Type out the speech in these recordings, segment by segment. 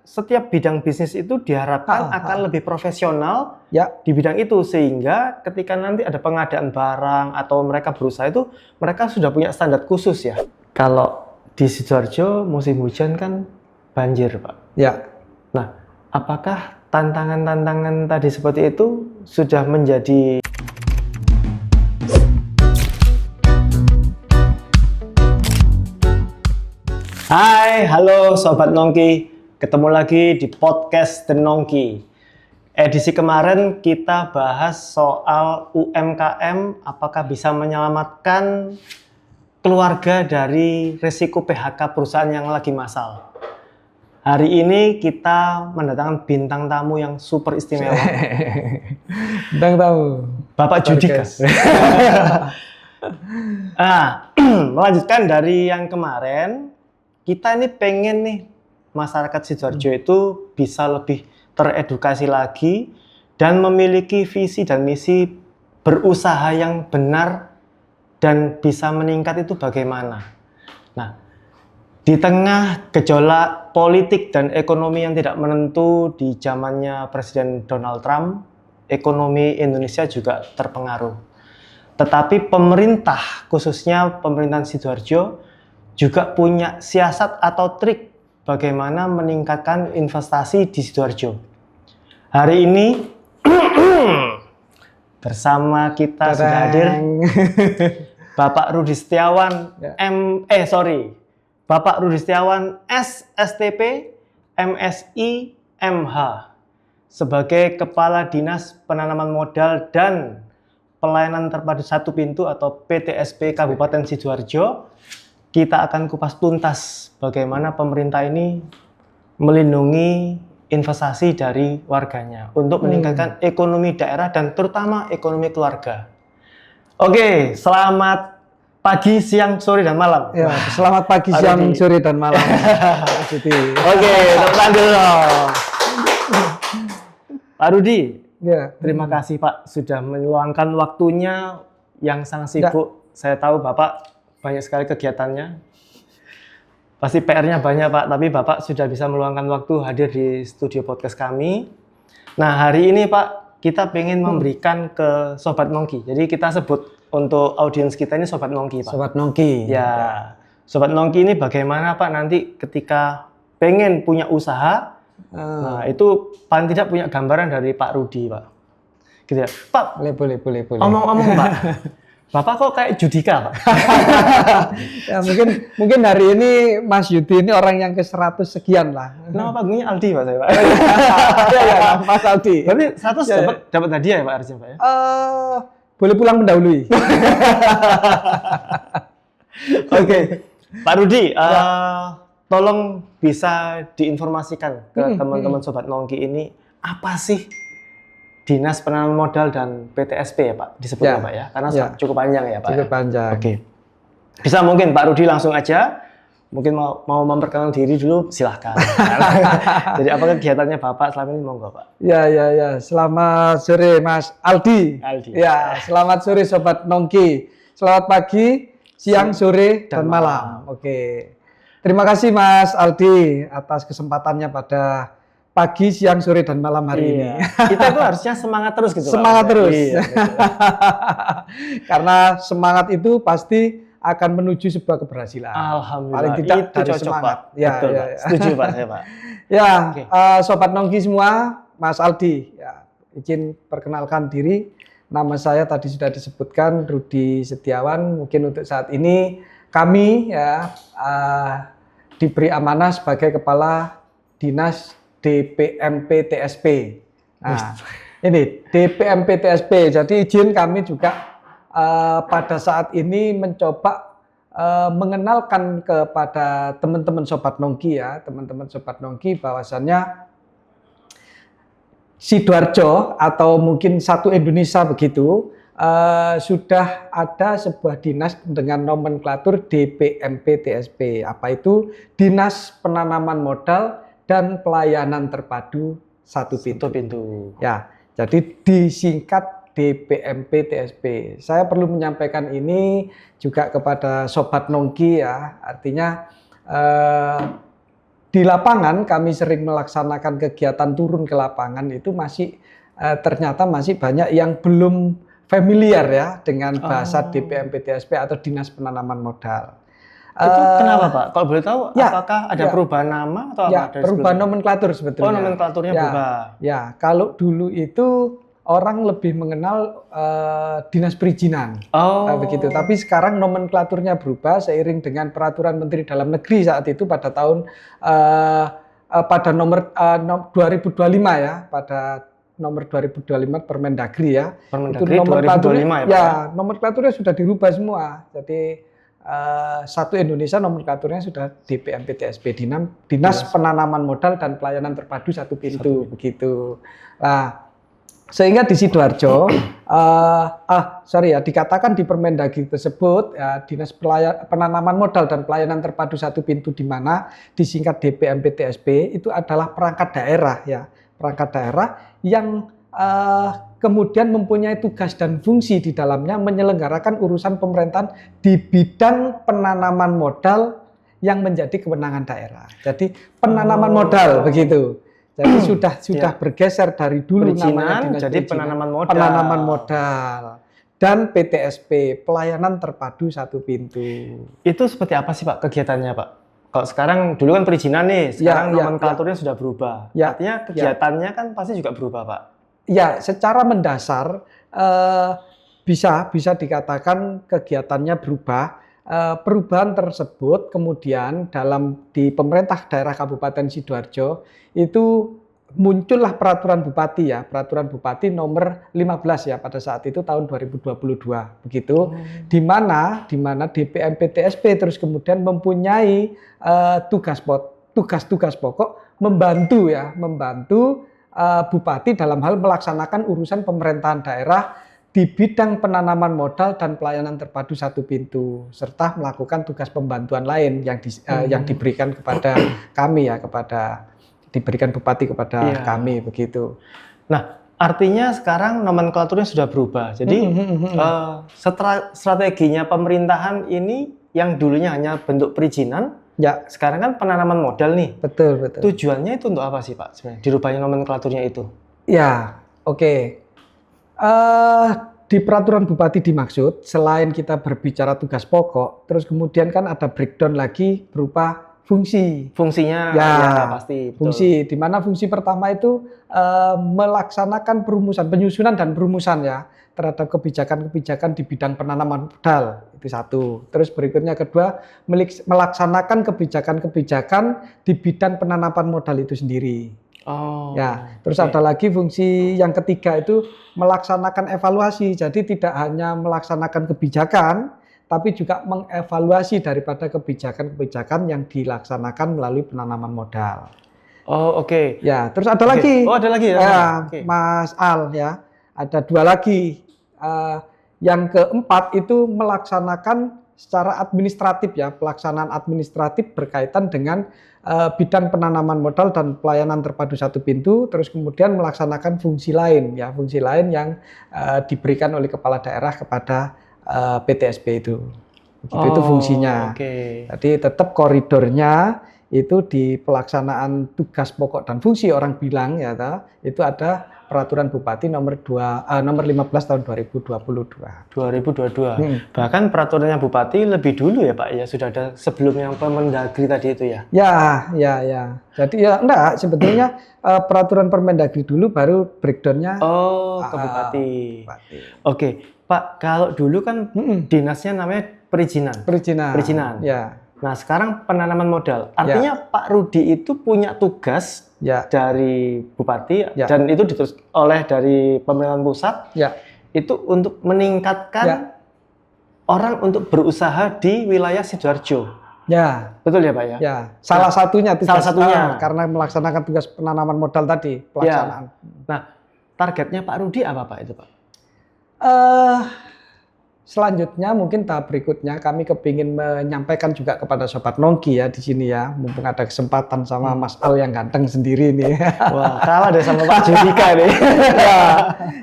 setiap bidang bisnis itu diharapkan akan lebih profesional di bidang itu, sehingga ketika nanti ada pengadaan barang atau mereka berusaha itu mereka sudah punya standar khusus ya. Kalau di Sidoarjo musim hujan kan banjir, Pak. Ya. Nah, apakah tantangan-tantangan tadi seperti itu sudah menjadi Hai, halo Sobat Nongki. Ketemu lagi di podcast The Nongki. Edisi kemarin kita bahas soal UMKM, apakah bisa menyelamatkan keluarga dari risiko PHK perusahaan yang lagi massal. Hari ini kita mendatangkan bintang tamu yang super istimewa. Bintang tamu. Bapak Judikas. Melanjutkan dari yang kemarin, kita ini pengen nih masyarakat Sidoarjo itu bisa lebih teredukasi lagi dan memiliki visi dan misi berusaha yang benar dan bisa meningkat itu bagaimana. Nah, di tengah gejolak politik dan ekonomi yang tidak menentu di zamannya Presiden Donald Trump, ekonomi Indonesia juga terpengaruh. Tetapi pemerintah, khususnya pemerintahan Sidoarjo, juga punya siasat atau trik bagaimana meningkatkan investasi di Sidoarjo. Hari ini bersama kita sudah hadir Bapak Rudi Setiawan Bapak Rudi Setiawan SSTP MSI MH sebagai Kepala Dinas Penanaman Modal dan Pelayanan Terpadu Satu Pintu atau PTSP Kabupaten Sidoarjo. Kita akan kupas tuntas bagaimana pemerintah ini melindungi investasi dari warganya untuk meningkatkan ekonomi daerah dan terutama ekonomi keluarga. Oke, selamat pagi, siang, sore, dan malam. Ya, selamat pagi, siang, sore, dan malam. Oke, teman dulu. Pak Rudi, terima kasih Pak sudah meluangkan waktunya yang sangat sibuk. Saya tahu Bapak banyak sekali kegiatannya. Pasti PR-nya banyak Pak, tapi Bapak sudah bisa meluangkan waktu hadir di studio podcast kami. Nah, hari ini Pak, kita pengen memberikan ke Sobat Nongki. Jadi kita sebut untuk audiens kita ini Sobat Nongki Pak. Sobat Nongki. Ya. Sobat Nongki ini bagaimana Pak nanti ketika pengen punya usaha, nah itu paling tidak punya gambaran dari Pak Rudi Pak. Gitu ya. Pak, boleh. Omong-omong Pak. Bapak kok kayak Judika, Pak? Ya, mungkin hari ini Mas Yudi ini orang yang ke-100 sekian lah. Nama panggungnya Aldi, Pak, saya, Pak. Ya, Mas Aldi. Berarti 100 dapat hadiah ya, Pak, harusnya, Pak, ya? Boleh pulang mendahului. Oke. Pak Rudi, tolong bisa diinformasikan ke teman-teman Sobat Nongki ini, apa sih Dinas Penanaman Modal dan PTSP ya Pak, disebutnya Pak ya, karena cukup panjang ya Pak. Cukup panjang. Oke. Bisa mungkin Pak Rudi langsung aja, mungkin mau memperkenalkan diri dulu, silahkan. Jadi apa kegiatannya Bapak selama ini, monggo Pak. Ya. Selamat sore Mas Aldi. Ya, selamat sore Sobat Nongki. Selamat pagi, siang, sore, dan malam. Oke. Terima kasih Mas Aldi atas kesempatannya pada pagi, siang, sore, dan malam hari ini. Kita itu harusnya semangat terus gitu. Semangat Pak. terus. Iya, karena semangat itu pasti akan menuju sebuah keberhasilan. Alhamdulillah. Paling tidak itu dari cocok, semangat. Pak. Betul, Pak. Setuju Pak saya Pak. Ya, Sobat Nongki semua, Mas Aldi, ya, izin perkenalkan diri. Nama saya tadi sudah disebutkan, Rudi Setiawan. Mungkin untuk saat ini kami diberi amanah sebagai Kepala Dinas DPMP-TSP. Nah, ini DPMP-TSP. Jadi izin kami juga pada saat ini mencoba mengenalkan kepada teman-teman Sobat Nongki ya, teman-teman Sobat Nongki bahwasannya Sidoarjo atau mungkin satu Indonesia begitu sudah ada sebuah dinas dengan nomenklatur DPMP-TSP. Apa itu? Dinas Penanaman Modal dan Pelayanan Terpadu Satu Pintu. Ya, jadi disingkat DPMP-TSP. Saya perlu menyampaikan ini juga kepada Sobat Nongki ya, artinya di lapangan kami sering melaksanakan kegiatan turun ke lapangan itu masih ternyata masih banyak yang belum familiar ya dengan bahasa DPMP TSP atau Dinas Penanaman Modal. Itu kenapa Pak? Kalau boleh tahu, ya, apakah ada perubahan nama atau ya, apa? Perubahan nomenklatur sebetulnya. Oh, nomenklaturnya berubah. Ya, kalau dulu itu orang lebih mengenal dinas perizinan, begitu. Tapi sekarang nomenklaturnya berubah seiring dengan peraturan Menteri Dalam Negeri saat itu pada tahun pada nomor 2025 ya, pada nomor 2025 Permendagri ya. Permendagri 2025 ya, nomenklaturnya sudah dirubah semua. Jadi satu Indonesia nomenklaturnya sudah DPMP TSP, Dinas Penanaman Modal dan Pelayanan Terpadu Satu Pintu, begitu. Nah, sehingga di Sidoarjo, dikatakan di Permendagri tersebut, ya, Dinas Penanaman Modal dan Pelayanan Terpadu Satu Pintu, di mana disingkat DPMP TSP itu adalah perangkat daerah, ya, perangkat daerah yang kemudian mempunyai tugas dan fungsi di dalamnya menyelenggarakan urusan pemerintahan di bidang penanaman modal yang menjadi kewenangan daerah. Jadi penanaman modal begitu. Jadi sudah bergeser dari dulu namanya Dinas jadi Perizinan, penanaman modal dan PTSP, Pelayanan Terpadu Satu Pintu. Itu seperti apa sih Pak kegiatannya Pak? Kalau sekarang dulu kan perizinan nih, sekarang nomenklaturnya sudah berubah. Artinya kegiatannya kan pasti juga berubah Pak. Ya, secara mendasar bisa dikatakan kegiatannya berubah. Perubahan tersebut kemudian di pemerintah daerah Kabupaten Sidoarjo itu muncullah peraturan bupati ya, peraturan bupati nomor 15 ya pada saat itu tahun 2022 begitu, di mana DPMP TSP terus kemudian mempunyai tugas-tugas pokok membantu bupati dalam hal melaksanakan urusan pemerintahan daerah di bidang penanaman modal dan pelayanan terpadu satu pintu, serta melakukan tugas pembantuan lain yang diberikan kepada kami ya, diberikan bupati kepada kami begitu. Nah, artinya sekarang nomenklaturnya sudah berubah. Jadi strateginya pemerintahan ini yang dulunya hanya bentuk perizinan, ya sekarang kan penanaman modal nih. Betul. Tujuannya itu untuk apa sih Pak sebenarnya? Dirubahnya nomenklaturnya itu? Ya, oke. Di peraturan bupati dimaksud selain kita berbicara tugas pokok, terus kemudian kan ada breakdown lagi berupa fungsinya ya pasti betul. Fungsi di mana fungsi pertama itu melaksanakan penyusunan dan perumusan ya terhadap kebijakan-kebijakan di bidang penanaman modal, itu satu. Terus berikutnya kedua melaksanakan kebijakan-kebijakan di bidang penanaman modal itu sendiri. Terus ada lagi fungsi yang ketiga itu melaksanakan evaluasi. Jadi tidak hanya melaksanakan kebijakan, tapi juga mengevaluasi daripada kebijakan-kebijakan yang dilaksanakan melalui penanaman modal. Ya, terus ada lagi. Ada lagi ya. Mas Al ya. Ada dua lagi. Yang keempat itu melaksanakan secara administratif ya, pelaksanaan administratif berkaitan dengan bidang penanaman modal dan pelayanan terpadu satu pintu, terus kemudian melaksanakan fungsi lain yang diberikan oleh kepala daerah kepada PTSP itu. Itu fungsinya. Jadi tetap koridornya itu di pelaksanaan tugas pokok dan fungsi orang bilang ya, itu ada peraturan bupati nomor 15 tahun 2022. Bahkan peraturannya bupati lebih dulu ya Pak ya, sudah ada sebelum yang Permendagri tadi itu ya. Ya. Jadi ya enggak, sebetulnya peraturan Permendagri dulu baru breakdown-nya ke bupati. Oke, Pak, kalau dulu kan dinasnya namanya perizinan. Ya. Nah, sekarang penanaman modal. Artinya Pak Rudi itu punya tugas dari bupati dan itu diterus oleh dari pemerintahan pusat. Itu untuk meningkatkan orang untuk berusaha di wilayah Sidoarjo. Ya, betul ya Pak ya? Ya, salah satunya karena melaksanakan tugas penanaman modal tadi, pelaksanaan. Nah, targetnya Pak Rudi apa Pak itu Pak? Selanjutnya mungkin tahap berikutnya kami kepingin menyampaikan juga kepada Sobat Nongki ya di sini ya, mumpung ada kesempatan sama Mas Al yang ganteng sendiri nih. Wah, kalah deh sama Pak Judika nih.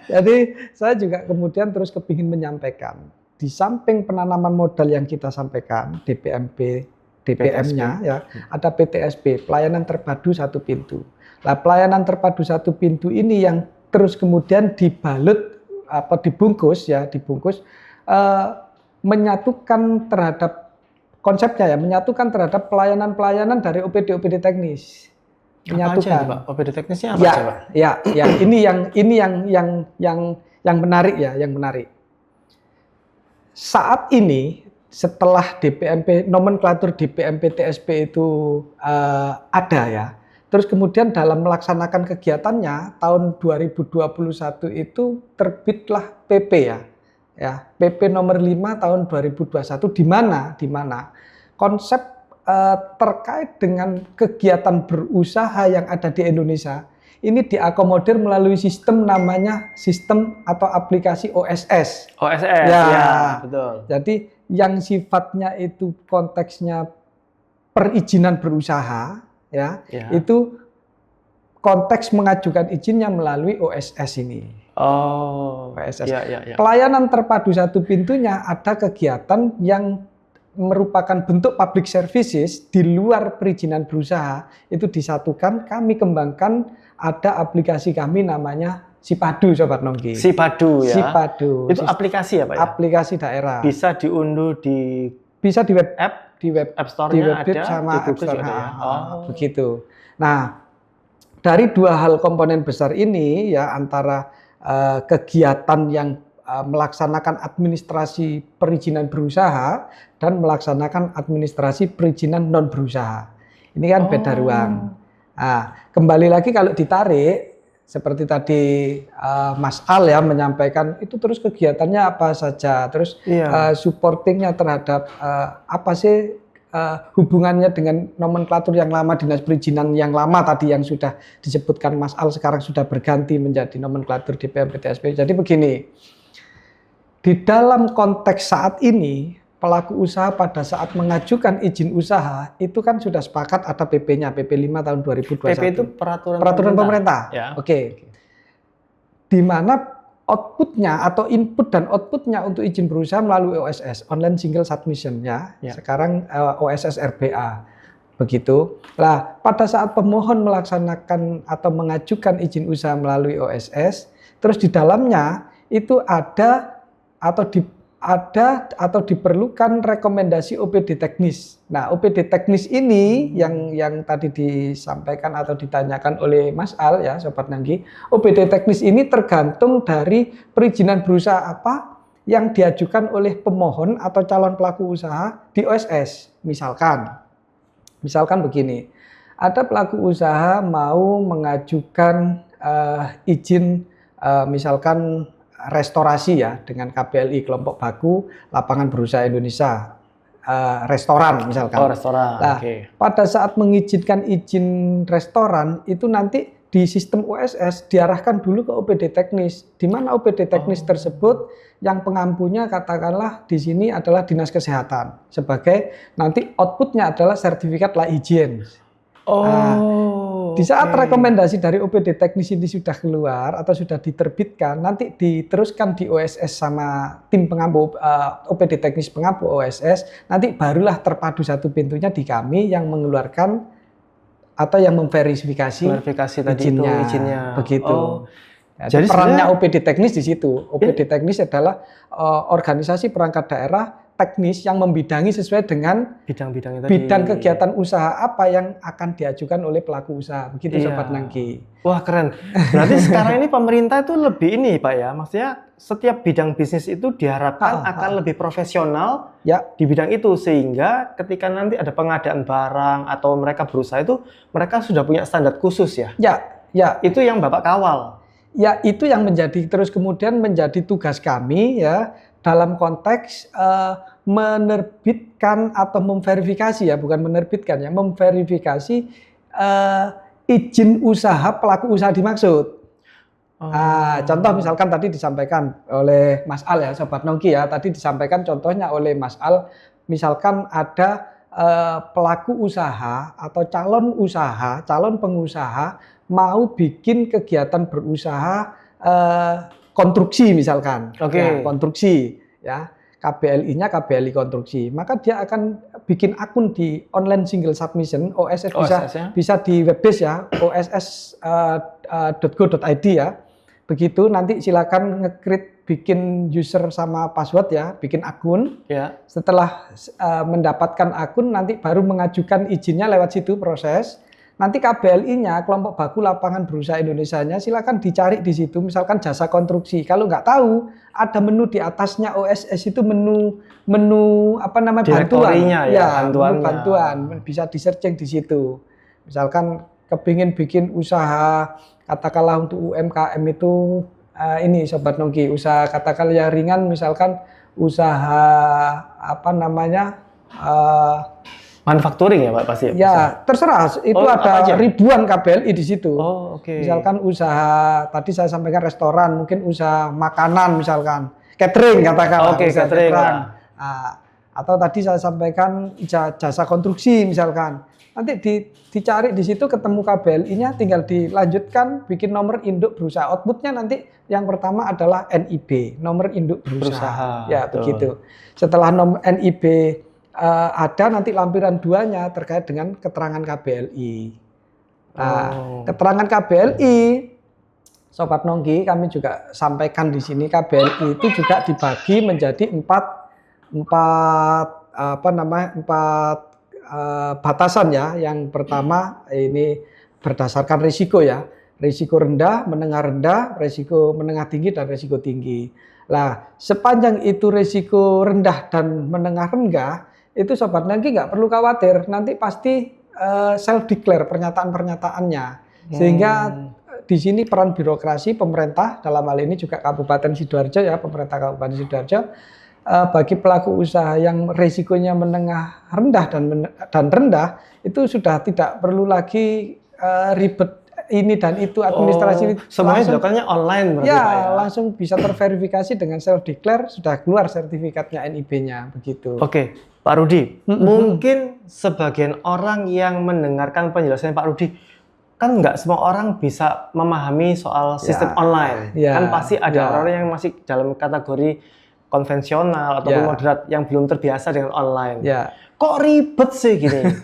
Jadi saya juga kemudian terus kepingin menyampaikan, di samping penanaman modal yang kita sampaikan, DPMP DPM-nya ya, ada PTSP, pelayanan terpadu satu pintu. Nah, pelayanan terpadu satu pintu ini yang terus kemudian dibalut dibungkus menyatukan terhadap konsepnya ya, menyatukan terhadap pelayanan-pelayanan dari OPD teknis. Menyatukan. Apa aja, Pak? OPD teknisnya apa ya, aja, Pak? Ya, ini yang menarik ya, yang menarik. Saat ini setelah DPMP, nomenklatur DPMP TSP itu ada ya. Terus kemudian dalam melaksanakan kegiatannya tahun 2021 itu terbitlah PP ya, PP nomor 5 tahun 2021 di mana konsep terkait dengan kegiatan berusaha yang ada di Indonesia ini diakomodir melalui sistem namanya sistem atau aplikasi OSS. OSS, ya betul. Jadi yang sifatnya itu konteksnya perizinan berusaha, ya. Itu konteks mengajukan izinnya melalui OSS ini. Oh, OSS. Ya. Pelayanan terpadu satu pintunya ada kegiatan yang merupakan bentuk public services di luar perizinan berusaha itu disatukan, kami kembangkan, ada aplikasi kami namanya Sipadu, Sobat Nongki. Sipadu ya. Sipadu. Itu aplikasi ya, Pak? Ya? Aplikasi daerah. Bisa diunduh di web app, di web App Store-nya ada, sama di App Store ada ya. Begitu. Nah, dari dua hal komponen besar ini ya antara kegiatan yang melaksanakan administrasi perizinan berusaha dan melaksanakan administrasi perizinan non berusaha. Ini kan beda ruang. Nah, kembali lagi kalau ditarik seperti tadi Mas Al ya menyampaikan itu terus kegiatannya apa saja, terus supportingnya terhadap apa sih hubungannya dengan nomenklatur yang lama, dinas perizinan yang lama tadi yang sudah disebutkan Mas Al sekarang sudah berganti menjadi nomenklatur DPMP TSP. Jadi begini. Di dalam konteks saat ini, pelaku usaha pada saat mengajukan izin usaha, itu kan sudah sepakat ada PP-nya, PP 5 tahun 2021. PP itu peraturan pemerintah. Ya. Oke. Di mana outputnya atau input dan outputnya untuk izin berusaha melalui OSS, Online Single Submission ya. Sekarang OSS RBA. Begitu. Nah, pada saat pemohon melaksanakan atau mengajukan izin usaha melalui OSS, terus di dalamnya itu ada atau diperlukan rekomendasi OPD teknis. Nah, OPD teknis ini yang tadi disampaikan atau ditanyakan oleh Mas Al ya, Sobat Nanggi. OPD teknis ini tergantung dari perizinan berusaha apa yang diajukan oleh pemohon atau calon pelaku usaha di OSS. Misalkan begini, ada pelaku usaha mau mengajukan izin misalkan restorasi ya dengan KBLI Kelompok Baku Lapangan Berusaha Indonesia restoran misalkan. Oh, restoran. Nah, pada saat mengizinkan izin restoran itu nanti di sistem OSS diarahkan dulu ke OPD teknis. Di mana OPD teknis tersebut yang pengampunya katakanlah di sini adalah Dinas Kesehatan sebagai nanti outputnya adalah sertifikat layak izin. Di saat rekomendasi dari OPD teknis ini sudah keluar atau sudah diterbitkan, nanti diteruskan di OSS sama tim pengampu OPD teknis pengampu OSS, nanti barulah terpadu satu pintunya di kami yang mengeluarkan atau yang memverifikasi izinnya. Begitu. Jadi perannya OPD teknis di situ. OPD teknis adalah organisasi perangkat daerah teknis yang membidangi sesuai dengan bidang kegiatan usaha apa yang akan diajukan oleh pelaku usaha. Begitu Sobat Nangki. Wah, keren. Berarti sekarang ini pemerintah itu lebih ini Pak ya, maksudnya setiap bidang bisnis itu diharapkan akan lebih profesional di bidang itu, sehingga ketika nanti ada pengadaan barang atau mereka berusaha itu mereka sudah punya standar khusus ya. Itu yang Bapak kawal. Ya, itu yang terus kemudian menjadi tugas kami ya dalam konteks menerbitkan atau memverifikasi ya, bukan menerbitkan ya, memverifikasi izin usaha pelaku usaha dimaksud. Contoh misalkan tadi disampaikan oleh Mas Al ya, Sobat Nongki ya, tadi disampaikan contohnya oleh Mas Al, misalkan ada pelaku usaha atau calon pengusaha mau bikin kegiatan berusaha konstruksi misalkan. Konstruksi ya. KBLI-nya KBLI Konstruksi, maka dia akan bikin akun di online single submission OSS, bisa di webbase ya, oss.go.id ya. Begitu nanti silakan nge-create, bikin user sama password ya, bikin akun. Ya. Setelah mendapatkan akun nanti baru mengajukan izinnya lewat situ proses. Nanti KBLI-nya, kelompok baku lapangan berusaha Indonesia-nya, silakan dicari di situ, misalkan jasa konstruksi. Kalau nggak tahu, ada menu di atasnya OSS itu menu apa namanya, bantuan. Ya, bantuan. Bisa di searching di situ. Misalkan kepingin bikin usaha, katakanlah untuk UMKM itu, ini Sobat Nongki, usaha katakanlah yang ringan, misalkan usaha apa namanya, manufacturing ya Pak pasti? Ya, terserah. Itu ada ribuan KBLI di situ. Misalkan usaha, tadi saya sampaikan restoran, mungkin usaha makanan misalkan. Catering katakanlah. Catering. Atau tadi saya sampaikan jasa konstruksi misalkan. Nanti dicari di situ ketemu KBLI-nya, tinggal dilanjutkan, bikin nomor induk berusaha. Outputnya nanti yang pertama adalah NIB, nomor induk berusaha. Ya, begitu. Setelah nomor NIB ada nanti lampiran 2-nya terkait dengan keterangan KBLI. Nah, keterangan KBLI, Sobat Nongki, kami juga sampaikan di sini, KBLI itu juga dibagi menjadi empat batasan ya. Yang pertama ini berdasarkan risiko ya. Risiko rendah, menengah rendah, risiko menengah tinggi, dan risiko tinggi. Nah, sepanjang itu risiko rendah dan menengah rendah, itu Sobat Nongki nggak perlu khawatir, nanti pasti self declare pernyataan-pernyataannya. Sehingga di sini peran birokrasi pemerintah, dalam hal ini juga Kabupaten Sidoarjo ya, pemerintah Kabupaten Sidoarjo, bagi pelaku usaha yang risikonya menengah rendah dan rendah, itu sudah tidak perlu lagi ribet ini dan itu administrasi. Semuanya dilakukannya online berarti ya, Pak ya? Langsung bisa terverifikasi dengan self declare, sudah keluar sertifikatnya NIB-nya begitu. Oke. Pak Rudi, mungkin sebagian orang yang mendengarkan penjelasan Pak Rudi, kan nggak semua orang bisa memahami soal sistem online. Kan pasti ada orang yang masih dalam kategori konvensional ataupun moderat yang belum terbiasa dengan online. Kok ribet sih gini?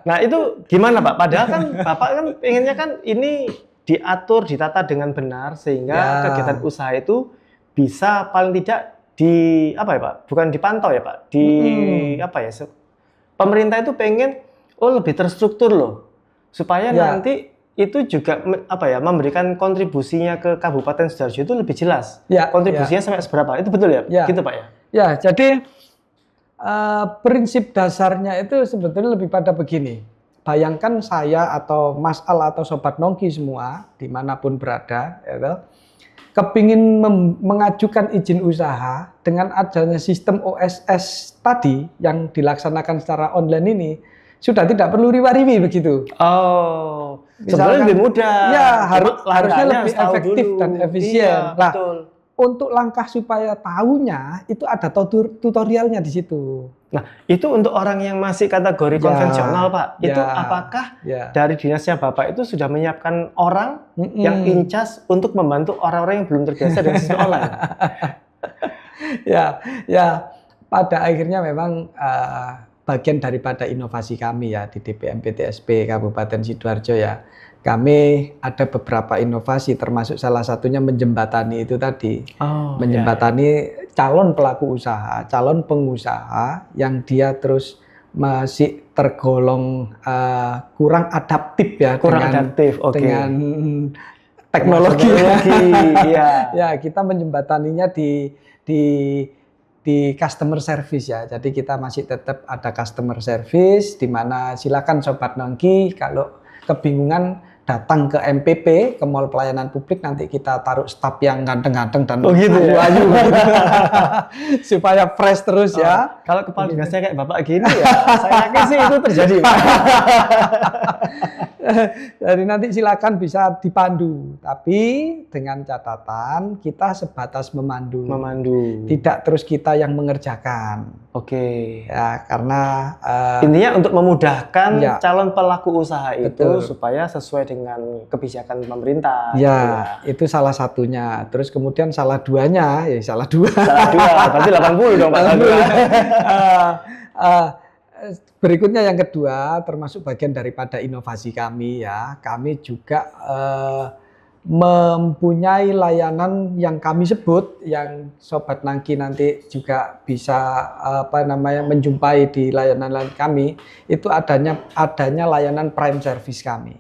Nah itu gimana Pak? Padahal kan Bapak kan pengennya kan ini diatur, ditata dengan benar sehingga kegiatan usaha itu bisa paling tidak apa ya Pak? Bukan dipantau ya Pak? Apa ya? Pemerintah itu pengen lebih terstruktur loh, supaya nanti itu juga apa ya, memberikan kontribusinya ke Kabupaten Sidoarjo itu lebih jelas. Kontribusinya sampai seberapa? Itu betul ya? Gitu Pak ya? Ya, jadi prinsip dasarnya itu sebetulnya lebih pada begini. Bayangkan saya atau Mas Al atau Sobat Nongki semua dimanapun berada, ya, kepingin mengajukan izin usaha dengan adanya sistem OSS tadi yang dilaksanakan secara online ini, sudah tidak perlu riwa-riwi begitu. Sebenarnya lebih mudah. Ya, harusnya lebih efektif dan efisien. Nah, betul. Untuk langkah supaya tahunya itu ada tutorialnya di situ. Nah, itu untuk orang yang masih kategori konvensional, Pak. Itu apakah dari dinasnya Bapak itu sudah menyiapkan orang yang incas untuk membantu orang-orang yang belum terbiasa dengan sistem online? Pada akhirnya memang bagian daripada inovasi kami ya di DPMP TSP Kabupaten Sidoarjo ya. Kami ada beberapa inovasi, termasuk salah satunya menjembatani itu tadi. Menjembatani calon pelaku usaha, calon pengusaha yang dia terus masih tergolong kurang adaptif ya, dengan teknologi. Ya, kita menjembataninya di customer service ya. Jadi kita masih tetap ada customer service, di mana silakan Sobat Nongki kalau kebingungan datang ke MPP, ke Mall Pelayanan Publik, nanti kita taruh staf yang ganteng-ganteng dan ayu-ayu supaya fresh terus ya. Kalau kepala dinasnya kayak Bapak gini ya, saya yakin sih itu terjadi. Jadi nanti silakan bisa dipandu, tapi dengan catatan kita sebatas memandu. Memandu. Tidak terus kita yang mengerjakan. Oke. Ya, karena Intinya untuk memudahkan ya. calon pelaku usaha itu Betul. supaya sesuai dengan kebijakan pemerintah. Ya, itu salah satunya. Terus kemudian salah duanya, ya salah dua. Salah dua, berarti 80 dong Pak. Salah dua. Berikutnya yang kedua, termasuk bagian daripada inovasi kami ya. Kami juga mempunyai layanan yang kami sebut, yang Sobat Nangki nanti juga bisa menjumpai di layanan kami. Itu adanya layanan prime service kami.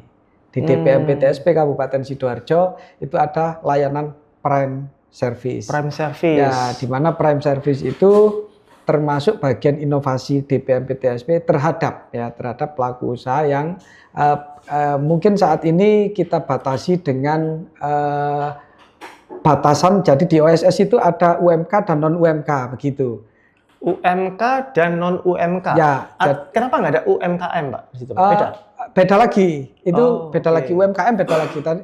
Di DPMP TSP Kabupaten Sidoarjo itu ada layanan prime service. Prime service. Ya, di mana prime service itu termasuk bagian inovasi DPMP TSP terhadap pelaku usaha yang mungkin saat ini kita batasi dengan batasan. Jadi di OSS itu ada UMK dan non UMK begitu. UMK dan non UMK. Ya. Kenapa nggak ada UMKM Pak di situ? Beda. Beda lagi. Itu beda okay. lagi. UMKM beda lagi. Tadi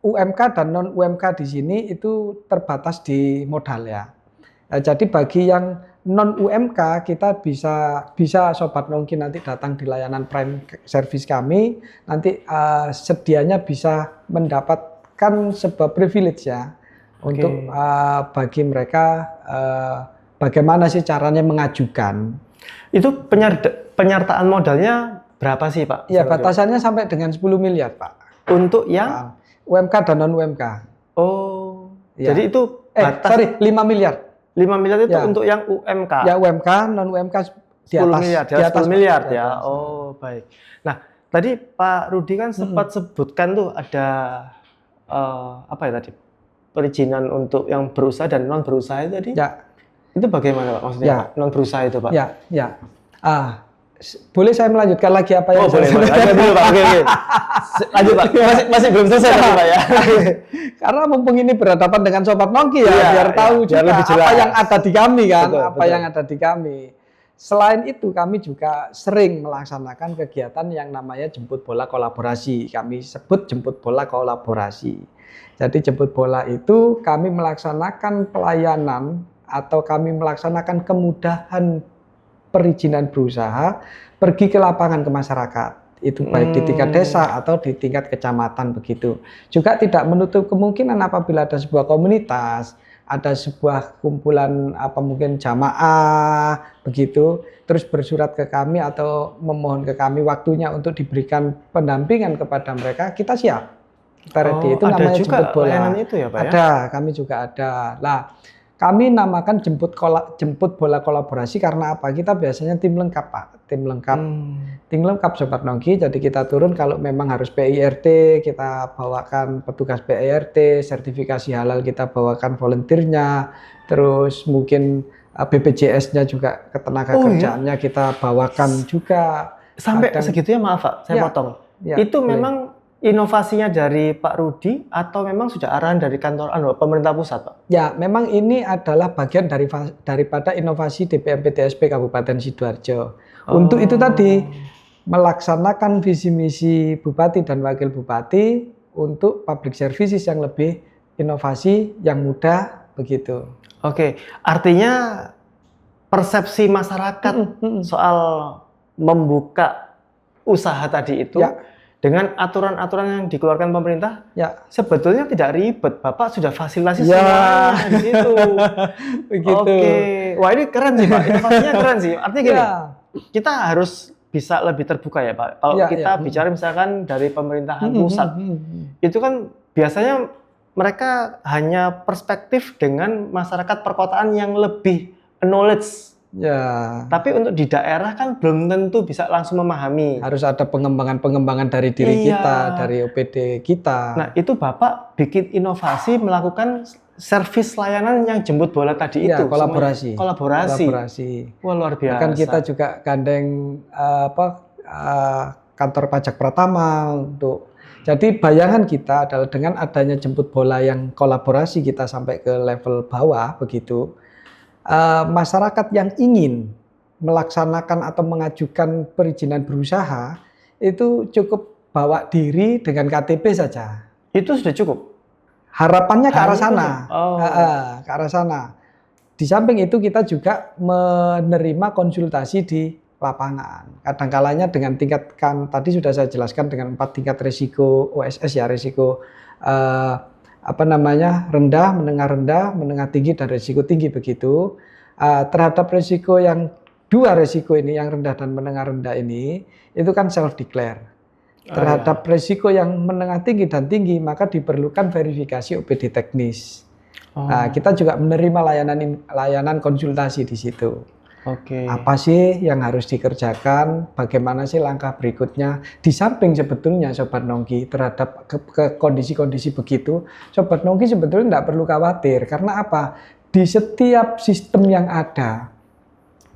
UMK dan non UMK di sini itu terbatas di modal ya. Jadi bagi yang non UMK kita bisa Sobat Nongki nanti datang di layanan prime service kami, nanti sedianya bisa mendapatkan sebuah privilege ya untuk bagi mereka bagaimana sih caranya mengajukan. Itu penyertaan modalnya berapa sih Pak? Ya, batasannya sampai dengan 10 miliar Pak. Untuk yang UMK dan non UMK. Oh, ya. Jadi itu batas 5 miliar. 5 miliar itu untuk yang UMK. Ya, UMK, non UMK di atas 10 miliar, di atas 10 miliar Pak. ya. Oh, baik. Nah, tadi Pak Rudi kan sempat sebutkan tuh ada apa ya tadi? Perizinan untuk yang berusaha dan non berusaha itu tadi. Ya. Itu bagaimana Pak maksudnya Ya. Pak? Non berusaha itu Pak? Ya. Boleh saya melanjutkan lagi apa yang boleh. Lanjut dulu Pak. Oke. Lanjut Pak. Masih belum selesai tadi Pak ya. Karena mumpung ini berhadapan dengan Sobat Nongki ya, biar tahu biar juga lebih jelas. apa yang ada di kami kan, Betul. yang ada di kami. Selain itu kami juga sering melaksanakan kegiatan yang namanya jemput bola kolaborasi. Kami sebut jemput bola kolaborasi. Jadi jemput bola itu kami melaksanakan pelayanan atau kami melaksanakan kemudahan perizinan berusaha pergi ke lapangan ke masyarakat. Itu baik di tingkat desa atau di tingkat kecamatan begitu. Juga tidak menutup kemungkinan apabila ada sebuah komunitas, ada sebuah kumpulan mungkin jamaah begitu, terus bersurat ke kami atau memohon ke kami waktunya untuk diberikan pendampingan kepada mereka, kita siap. Kita ready. Itu namanya jemput bola. Layanan itu ya Pak ya? Ada, kami juga ada. Lah, kami namakan jemput bola kolaborasi karena apa? Kita biasanya tim lengkap Pak, tim lengkap Sobat Nongki. Jadi kita turun kalau memang harus PIRT, kita bawakan petugas PIRT, sertifikasi halal kita bawakan volunteernya, terus mungkin BPJS-nya juga ketenaga kerjaannya kita bawakan juga. Sampai segitunya maaf Pak, saya potong. Ya, itu boleh. memang inovasinya dari Pak Rudi atau memang sudah arahan dari kantor pemerintah pusat Pak? Ya, memang ini adalah bagian daripada inovasi DPMP TSP Kabupaten Sidoarjo. Untuk itu tadi melaksanakan visi misi Bupati dan Wakil Bupati untuk public services yang lebih inovasi, yang mudah begitu. Oke, artinya persepsi masyarakat soal membuka usaha tadi itu dengan aturan-aturan yang dikeluarkan pemerintah, sebetulnya tidak ribet. Bapak sudah fasilitasi semuanya di situ. Begitu. Oke, wah ini keren sih Pak, inovasinya keren sih. Artinya gini, kita harus bisa lebih terbuka ya Pak. Kalau kita bicara misalkan dari pemerintahan pusat, itu kan biasanya mereka hanya perspektif dengan masyarakat perkotaan yang lebih knowledge. Ya. Tapi untuk di daerah kan belum tentu bisa langsung memahami. Harus ada pengembangan dari diri kita, dari OPD kita. Nah, itu Bapak bikin inovasi melakukan servis layanan yang jemput bola tadi itu. Kolaborasi. Wah, luar biasa. Kan kita juga gandeng kantor pajak Pratama untuk. Jadi bayangan kita adalah dengan adanya jemput bola yang kolaborasi kita sampai ke level bawah begitu. Masyarakat yang ingin melaksanakan atau mengajukan perizinan berusaha itu cukup bawa diri dengan KTP saja. Itu sudah cukup. Harapannya ke arah sana. Oh. Ke arah sana. Di samping itu kita juga menerima konsultasi di lapangan. Kadang-kalanya dengan tingkatkan, tadi sudah saya jelaskan dengan 4 tingkat risiko OSS ya, risiko rendah, menengah tinggi, dan risiko tinggi begitu. Terhadap risiko yang 2 risiko ini, yang rendah dan menengah rendah ini, itu kan self declare. Terhadap risiko yang menengah tinggi dan tinggi, maka diperlukan verifikasi OPD teknis. Nah, kita juga menerima layanan konsultasi di situ. Apa sih yang harus dikerjakan? Bagaimana sih langkah berikutnya? Di samping sebetulnya Sobat Nongki terhadap ke kondisi-kondisi begitu, Sobat Nongki sebetulnya tidak perlu khawatir. Karena apa? Di setiap sistem yang ada,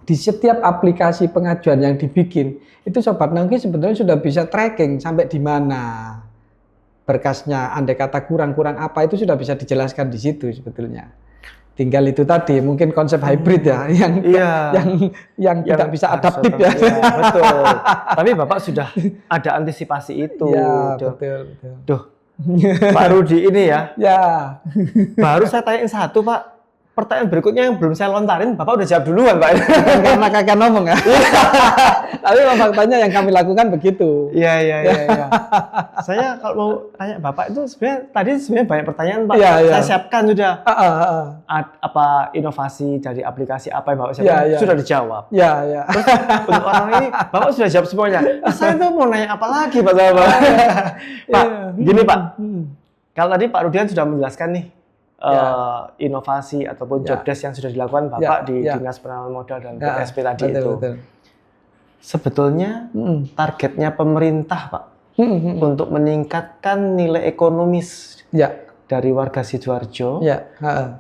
di setiap aplikasi pengajuan yang dibikin, itu Sobat Nongki sebetulnya sudah bisa tracking sampai di mana berkasnya, andai kata kurang-kurang apa, itu sudah bisa dijelaskan di situ sebetulnya. Tinggal itu tadi, mungkin konsep hybrid ya, yang tidak bisa adaptif ya. Betul. Tapi Bapak sudah ada antisipasi itu. Ya, betul. Pak Rudi ini ya. Ya. Baru saya tanyain satu, Pak. Pertanyaan berikutnya yang belum saya lontarin, Bapak udah jawab duluan, Pak. Karena kakak ngomong ya. Tapi faktanya yang kami lakukan begitu. Iya. Saya kalau mau tanya Bapak itu sebenarnya banyak pertanyaan, Pak. Saya siapkan sudah. Apa inovasi dari aplikasi apa yang Bapak siapkan sudah dijawab. Iya. Terus untuk orang ini Bapak sudah jawab semuanya. Saya tuh mau nanya apa lagi, Pak? Pak, gini Pak. Kalau tadi Pak Rudian sudah menjelaskan nih. Inovasi ataupun job desk yang sudah dilakukan Bapak di Dinas Penanaman Modal dan PTSP tadi betul. Sebetulnya targetnya pemerintah, Pak, untuk meningkatkan nilai ekonomis dari warga Sidoarjo,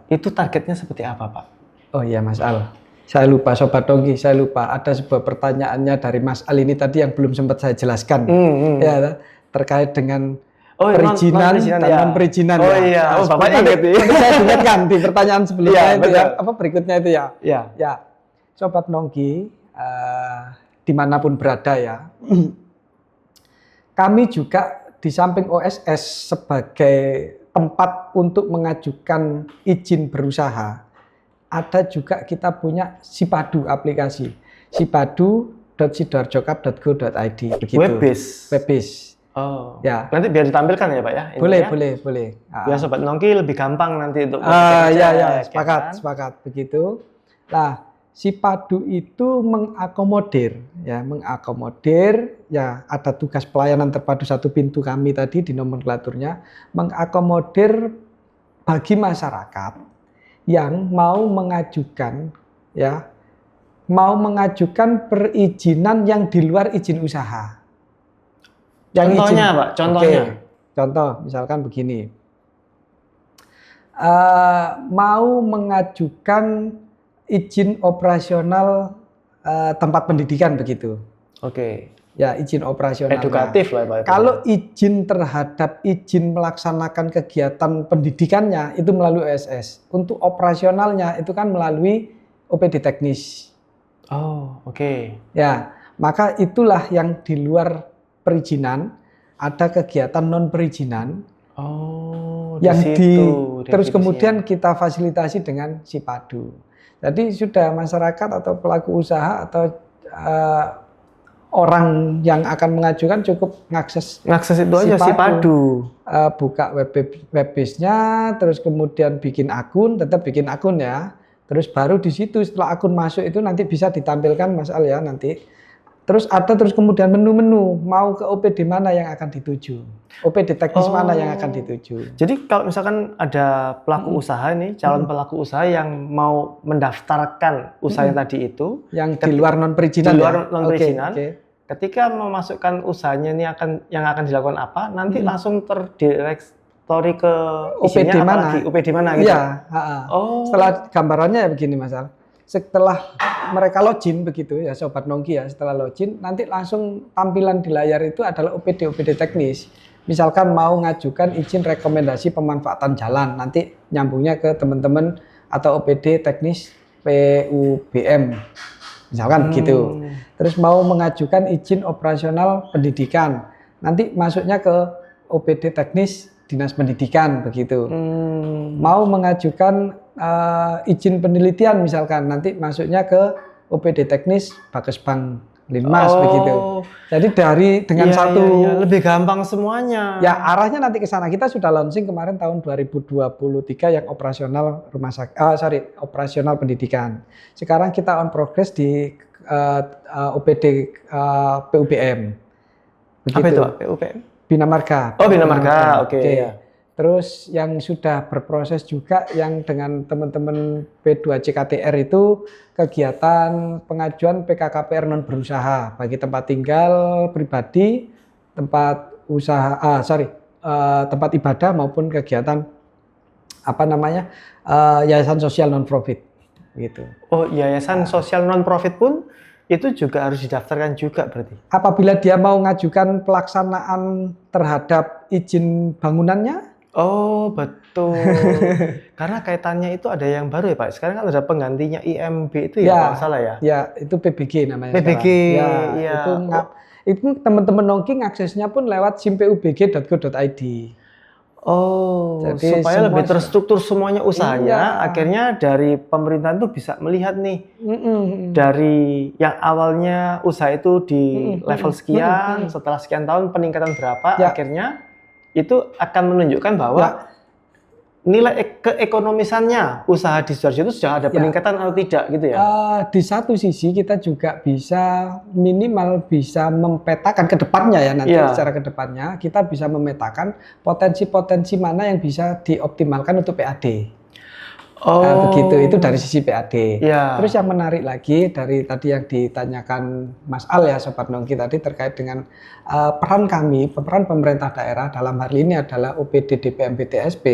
itu targetnya seperti apa, Pak? Oh iya, Mas Al. Saya lupa, Sobat Nongki, saya lupa. Ada sebuah pertanyaannya dari Mas Al ini tadi yang belum sempat saya jelaskan, ya, terkait dengan perizinan dan non-perizinan. Oh iya, Bapak ingat ya. Saya ingatkan di pertanyaan sebelumnya itu ya, berikutnya itu ya. Ya, Sobat Nongki, dimanapun berada ya, kami juga di samping OSS sebagai tempat untuk mengajukan izin berusaha, ada juga kita punya Sipadu aplikasi, sipadu.sidoarjokap.go.id begitu. Web-based. Oh, ya. Nanti biar ditampilkan ya Pak ya? Boleh. Biar Sobat Nongki lebih gampang nanti untuk sepakat begitu. Nah, Sipadu itu mengakomodir ya, ada tugas pelayanan terpadu satu pintu kami tadi di nomenklaturnya, mengakomodir bagi masyarakat yang mau mengajukan perizinan yang di luar izin usaha. Contohnya, Pak. Contoh, misalkan begini. Mau mengajukan izin operasional tempat pendidikan begitu. Ya, izin operasional. Edukatif lah, Pak. Kalau izin terhadap izin melaksanakan kegiatan pendidikannya itu melalui OSS. Untuk operasionalnya itu kan melalui OPD teknis. Ya, maka itulah yang di luar perizinan, ada kegiatan non perizinan yang terus kemudian kita fasilitasi dengan Sipadu. Jadi sudah masyarakat atau pelaku usaha atau orang yang akan mengajukan cukup ngakses itu aja Sipadu. Buka web-based-nya, terus kemudian bikin akun, tetap bikin akun ya. Terus baru di situ setelah akun masuk itu nanti bisa ditampilkan Mas Al ya nanti. Terus kemudian menu-menu, mau ke OPD mana yang akan dituju, OPD teknis mana yang akan dituju. Jadi kalau misalkan ada pelaku usaha nih, calon pelaku usaha yang mau mendaftarkan usaha yang tadi itu, yang di luar non-perizinan, ketika memasukkan usahanya ini yang akan dilakukan apa, nanti langsung terdirektori ke OPD mana, OPD mana gitu. Iya. Setelah gambarannya ya begini Mas Al. Setelah mereka login begitu ya Sobat Nongki ya, setelah login nanti langsung tampilan di layar itu adalah OPD teknis. Misalkan mau ngajukan izin rekomendasi pemanfaatan jalan, nanti nyambungnya ke teman-teman atau OPD teknis PUBM. Misalkan begitu. Terus mau mengajukan izin operasional pendidikan, nanti masuknya ke OPD teknis Dinas Pendidikan begitu. Mau mengajukan izin penelitian misalkan, nanti masuknya ke OPD teknis Bakesbang Linmas begitu. Jadi dengan satu lebih gampang semuanya. Ya arahnya nanti ke sana. Kita sudah launching kemarin tahun 2023 yang operasional operasional pendidikan. Sekarang kita on progress di OPD PUBM. Begitu. Apa itu PUBM? Bina Marga. Oh, Bina Marga. Oke. Ya. Terus yang sudah berproses juga yang dengan teman-teman P2CKTR itu kegiatan pengajuan PKKPR non berusaha bagi tempat tinggal pribadi, tempat usaha, tempat ibadah maupun kegiatan yayasan sosial non profit gitu. Oh, yayasan sosial non profit pun itu juga harus didaftarkan juga berarti. Apabila dia mau mengajukan pelaksanaan terhadap izin bangunannya. Oh, betul. Karena kaitannya itu ada yang baru ya Pak. Sekarang kan ada penggantinya IMB itu ya, kalau salah ya. Ya, itu PBG namanya. PBG. Ya. Itu teman-teman Nongki aksesnya pun lewat simpubg.go.id. Oh, jadi supaya lebih terstruktur semuanya usahanya, akhirnya dari pemerintahan tuh bisa melihat nih dari yang awalnya usaha itu di level sekian, setelah sekian tahun peningkatan berapa, akhirnya itu akan menunjukkan bahwa nilai keekonomisannya usaha di Sidoarjo itu sudah ada peningkatan atau tidak gitu ya? Di satu sisi kita juga bisa minimal bisa memetakan ke depannya ya nanti secara ke depannya kita bisa memetakan potensi-potensi mana yang bisa dioptimalkan untuk PAD. Begitu, itu dari sisi PAD. Terus yang menarik lagi dari tadi yang ditanyakan Mas Al ya Sobat Nongki tadi terkait dengan peran pemerintah daerah dalam hal ini adalah OPD DPMP TSP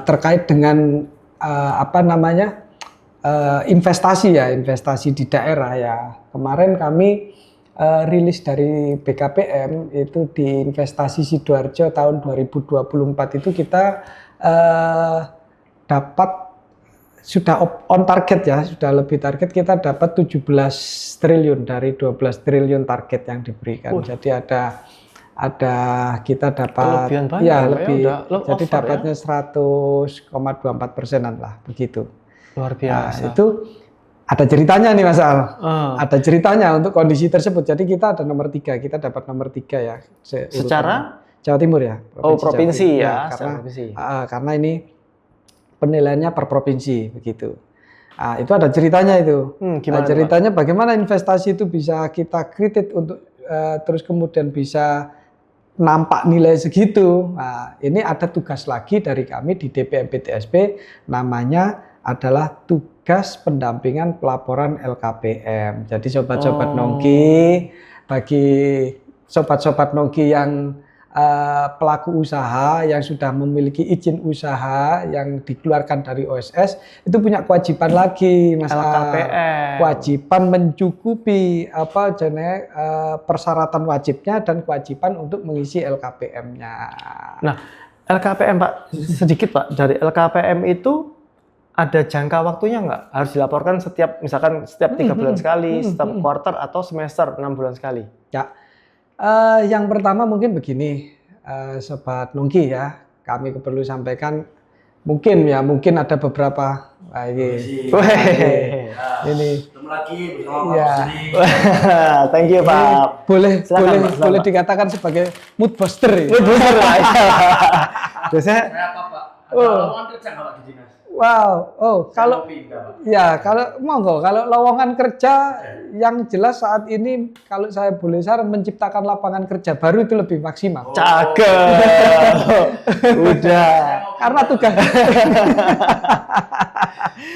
terkait dengan investasi di daerah ya. Kemarin kami rilis dari BKPM itu di investasi Sidoarjo tahun 2024 itu kita sudah on target ya, sudah lebih target, kita dapat 17 triliun dari 12 triliun target yang diberikan. Jadi kita dapat lebih, jadi dapatnya 100,24%-an lah begitu. Luar biasa. Itu ada ceritanya nih Mas Al. Ada ceritanya untuk kondisi tersebut. Jadi kita ada nomor 3, kita dapat nomor 3 ya. Secara Jawa Timur ya. Provinsi ya. Karena ini penilaiannya per provinsi begitu. Itu ada ceritanya itu. Ceritanya bagaimana investasi itu bisa kita kredit untuk terus kemudian bisa nampak nilai segitu. Ini ada tugas lagi dari kami di DPMP TSP, namanya adalah tugas pendampingan pelaporan LKPM. Jadi sobat-sobat Nongki, bagi sobat-sobat Nongki yang pelaku usaha yang sudah memiliki izin usaha yang dikeluarkan dari OSS itu punya kewajiban lagi Mas LKPM. Kewajiban mencukupi persyaratan wajibnya dan kewajiban untuk mengisi LKPM-nya. Nah, LKPM Pak, sedikit Pak, dari LKPM itu ada jangka waktunya nggak? Harus dilaporkan misalkan setiap 3 bulan sekali, setiap quarter atau semester 6 bulan sekali? Ya. Yang pertama mungkin begini, Sobat Nongki ya, kami perlu sampaikan mungkin ada beberapa ini ketemu lagi bersama Pak Sri. Thank you Pak. Boleh dikatakan sebagai mood booster. Mood booster lah. Biasanya apa Pak? Lowongan kerja nggak Pak di dinas? Wow, kalau lowongan kerja yang jelas saat ini kalau saya boleh saran menciptakan lapangan kerja baru itu lebih maksimal. Cakep. Udah. Karena tugas.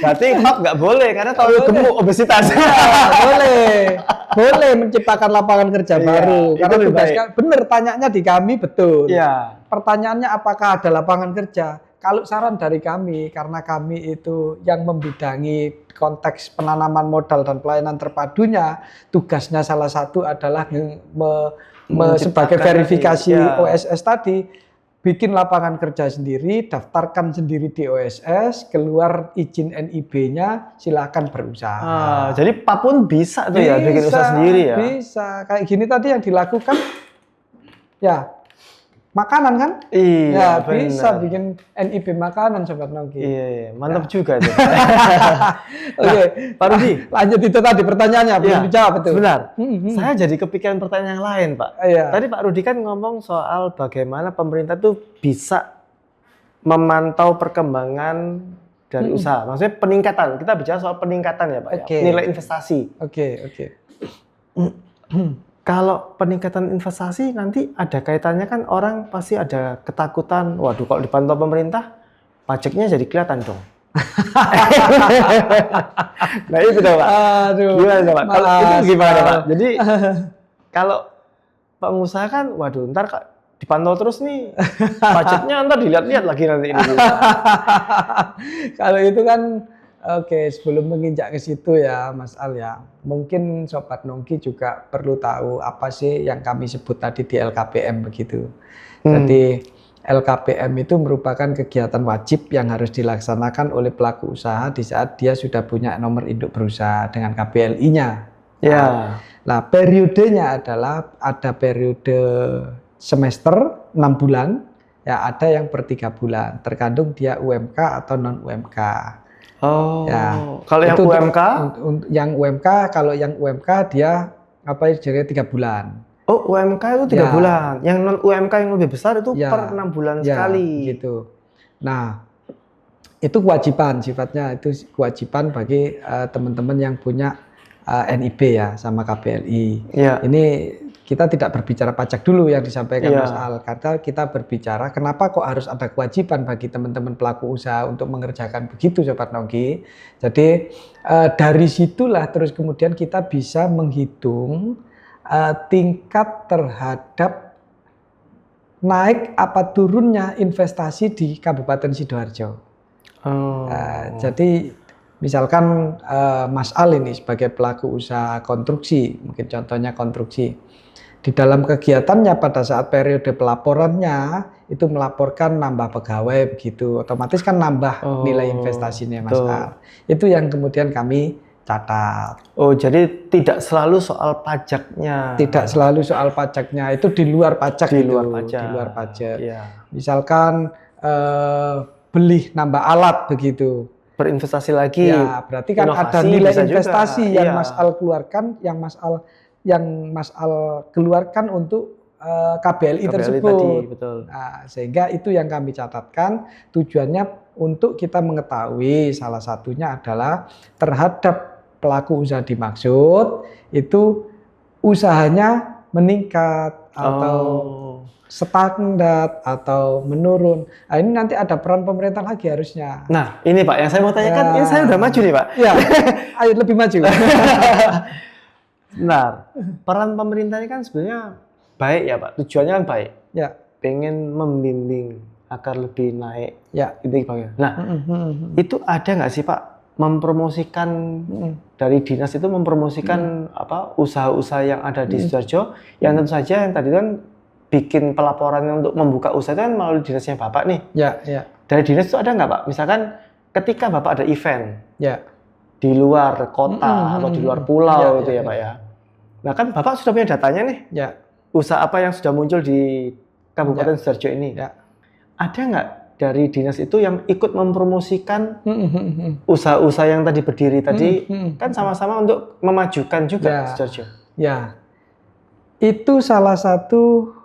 Berarti Pak nggak boleh karena terlalu gemuk obesitas. Boleh menciptakan lapangan kerja baru. Karena tugasnya benar, tanyanya di kami betul. Pertanyaannya apakah ada lapangan kerja? Kalau saran dari kami, karena kami itu yang membidangi konteks penanaman modal dan pelayanan terpadunya, tugasnya salah satu adalah sebagai verifikasi OSS tadi, bikin lapangan kerja sendiri, daftarkan sendiri di OSS, keluar izin NIB-nya, silakan berusaha. Jadi Pak pun bisa tuh ya bikin usaha sendiri ya? Bisa. Kayak gini tadi yang dilakukan Ya, makanan kan? Iya, Ya, bisa benar. bikin NIP makanan Sobat Nongki. Iya, mantap juga tuh. Oke, Pak Rudi. lanjut itu tadi pertanyaannya belum Iya, dijawab itu. sebentar. Hmm. Saya jadi kepikiran pertanyaan yang lain, Pak. Iya. Tadi Pak Rudi kan ngomong soal bagaimana pemerintah tuh bisa memantau perkembangan dari usaha. Maksudnya peningkatan. Kita bicara soal peningkatan ya, Pak. Ya? Oke. Nilai investasi. Oke. Kalau peningkatan investasi nanti ada kaitannya kan orang pasti ada ketakutan. Waduh, kalau dipantau pemerintah, pajaknya jadi kelihatan dong. Nah itu dong, Pak. Aduh. Gimana Pak? Kalau itu gimana Pak? Mas. Jadi kalau pengusaha kan, waduh ntar dipantau terus nih, pajaknya ntar dilihat-lihat lagi nanti ini. Kalau itu kan, oke, sebelum menginjak ke situ ya Mas Al ya, mungkin Sobat Nongki juga perlu tahu apa sih yang kami sebut tadi di LKPM begitu. Jadi LKPM itu merupakan kegiatan wajib yang harus dilaksanakan oleh pelaku usaha di saat dia sudah punya nomor induk berusaha dengan KBLI-nya. Ya. Nah, periodenya adalah ada periode semester 6 bulan, ya ada yang per 3 bulan, tergantung dia UMK atau non UMK. Oh. Ya. Kalau yang Itu UMK? Yang UMK, kalau yang UMK dia jadi 3 bulan. Oh, UMK itu 3 bulan. Yang non UMK yang lebih besar itu per 6 bulan sekali. Gitu. Nah, itu kewajiban sifatnya, itu kewajiban bagi teman-teman yang punya NIB ya sama KBLI. Ya. Ini kita tidak berbicara pajak dulu yang disampaikan Ya. Mas Al, karena kita berbicara kenapa kok harus ada kewajiban bagi teman-teman pelaku usaha untuk mengerjakan begitu Sobat Nongki. Jadi dari situlah terus kemudian kita bisa menghitung tingkat terhadap naik apa turunnya investasi di Kabupaten Sidoarjo. Oh. Jadi misalkan Mas Al ini sebagai pelaku usaha konstruksi, mungkin contohnya konstruksi, di dalam kegiatannya pada saat periode pelaporannya itu melaporkan nambah pegawai begitu, otomatis kan nambah nilai investasinya Mas Al. Itu yang kemudian kami catat. Oh, jadi tidak selalu soal pajaknya. Tidak selalu soal pajaknya, itu di luar pajak. Di itu, luar pajak. Di luar pajak. Ya. Misalkan beli nambah alat begitu. Berinvestasi lagi. Ya, berarti kan Inovasi ada nilai bisa investasi juga. yang Iya. Mas Al keluarkan, yang Mas Al keluarkan untuk KBLI tersebut. Tadi, betul. Nah, sehingga itu yang kami catatkan, tujuannya untuk kita mengetahui salah satunya adalah terhadap pelaku usaha dimaksud itu usahanya meningkat atau standar atau menurun. Nah, ini nanti ada peran pemerintah lagi harusnya. Nah, ini Pak yang saya mau tanyakan, ini saya udah maju nih Pak. Ya, ayo lebih maju. Benar. Peran pemerintah ini kan sebenarnya baik ya Pak. Tujuannya kan baik. Ya. Pengen membimbing agar lebih naik. Ya. Itu Pak. Nah, itu ada nggak sih Pak mempromosikan dari dinas itu mempromosikan apa usaha-usaha yang ada di Sidoarjo yang tentu saja yang tadi kan bikin pelaporan untuk membuka usaha itu kan melalui dinasnya Bapak nih. Ya, ya. Dari dinas itu ada nggak Pak? Misalkan ketika Bapak ada event Ya. di luar kota atau di luar pulau gitu ya Pak ya. Nah kan Bapak sudah punya datanya nih. Ya. Usaha apa yang sudah muncul di Kabupaten Sidoarjo ini? Ya. Ada nggak dari dinas itu yang ikut mempromosikan usaha-usaha yang tadi berdiri tadi kan sama-sama untuk memajukan juga Sidoarjo? Ya. Itu salah satu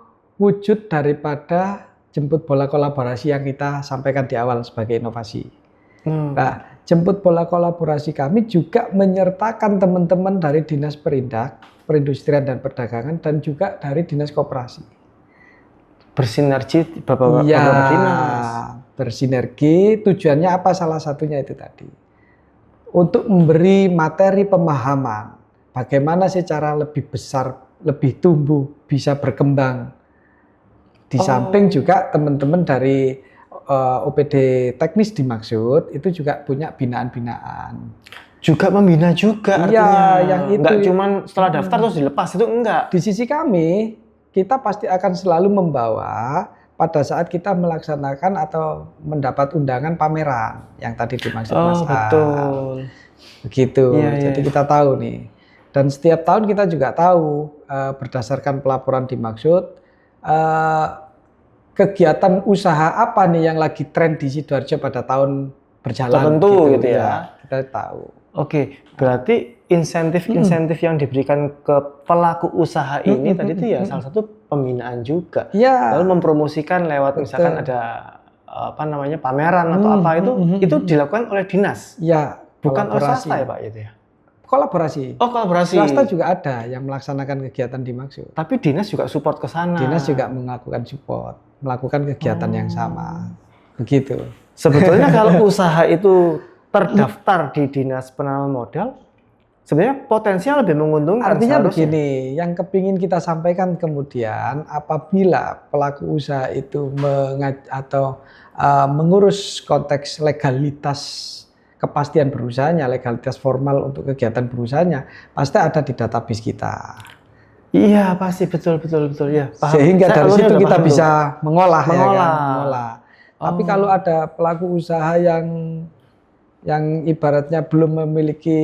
wujud daripada jemput bola kolaborasi yang kita sampaikan di awal sebagai inovasi. Nah, jemput bola kolaborasi kami juga menyertakan teman-teman dari Dinas Perindustrian dan Perdagangan dan juga dari Dinas Koperasi. Bersinergi Bapak Dinas. Bersinergi, tujuannya apa? Salah satunya itu tadi. Untuk memberi materi pemahaman bagaimana secara lebih besar, lebih tumbuh, bisa berkembang. Di samping juga teman-teman dari OPD teknis dimaksud itu juga punya binaan-binaan. Juga membina juga artinya. Iya, yang itu. Enggak cuman setelah daftar terus dilepas, itu enggak. Di sisi kami, kita pasti akan selalu membawa pada saat kita melaksanakan atau mendapat undangan pameran yang tadi dimaksud Mas Al. Betul. Begitu. Iya, Jadi kita tahu nih. Dan setiap tahun kita juga tahu berdasarkan pelaporan dimaksud kegiatan usaha apa nih yang lagi tren di Sidoarjo pada tahun berjalan Tertentu gitu ya. Kita tahu. Oke, berarti insentif-insentif yang diberikan ke pelaku usaha ini tadi itu ya salah satu pembinaan juga. Ya. Lalu mempromosikan lewat misalkan ada apa namanya pameran atau apa itu dilakukan oleh dinas. Ya, Bukan oleh kolaborasi. swasta ya Pak itu ya? Kolaborasi. Oh, kolaborasi. Swasta juga ada yang melaksanakan kegiatan dimaksud. Tapi dinas juga support ke sana. Dinas juga melakukan support, melakukan kegiatan yang sama. Begitu. Sebetulnya kalau usaha itu terdaftar di Dinas Penanaman Modal, sebenarnya potensial lebih menguntungkan. Artinya seharusnya. begini, yang kepingin kita sampaikan kemudian apabila pelaku usaha itu mengurus konteks legalitas kepastian berusahanya, legalitas formal untuk kegiatan berusahanya, pasti ada di database kita. Iya pasti betul ya. Paham. Sehingga dari situ kita paham bisa mengolah. Ya kan? Mengolah. Tapi kalau ada pelaku usaha yang ibaratnya belum memiliki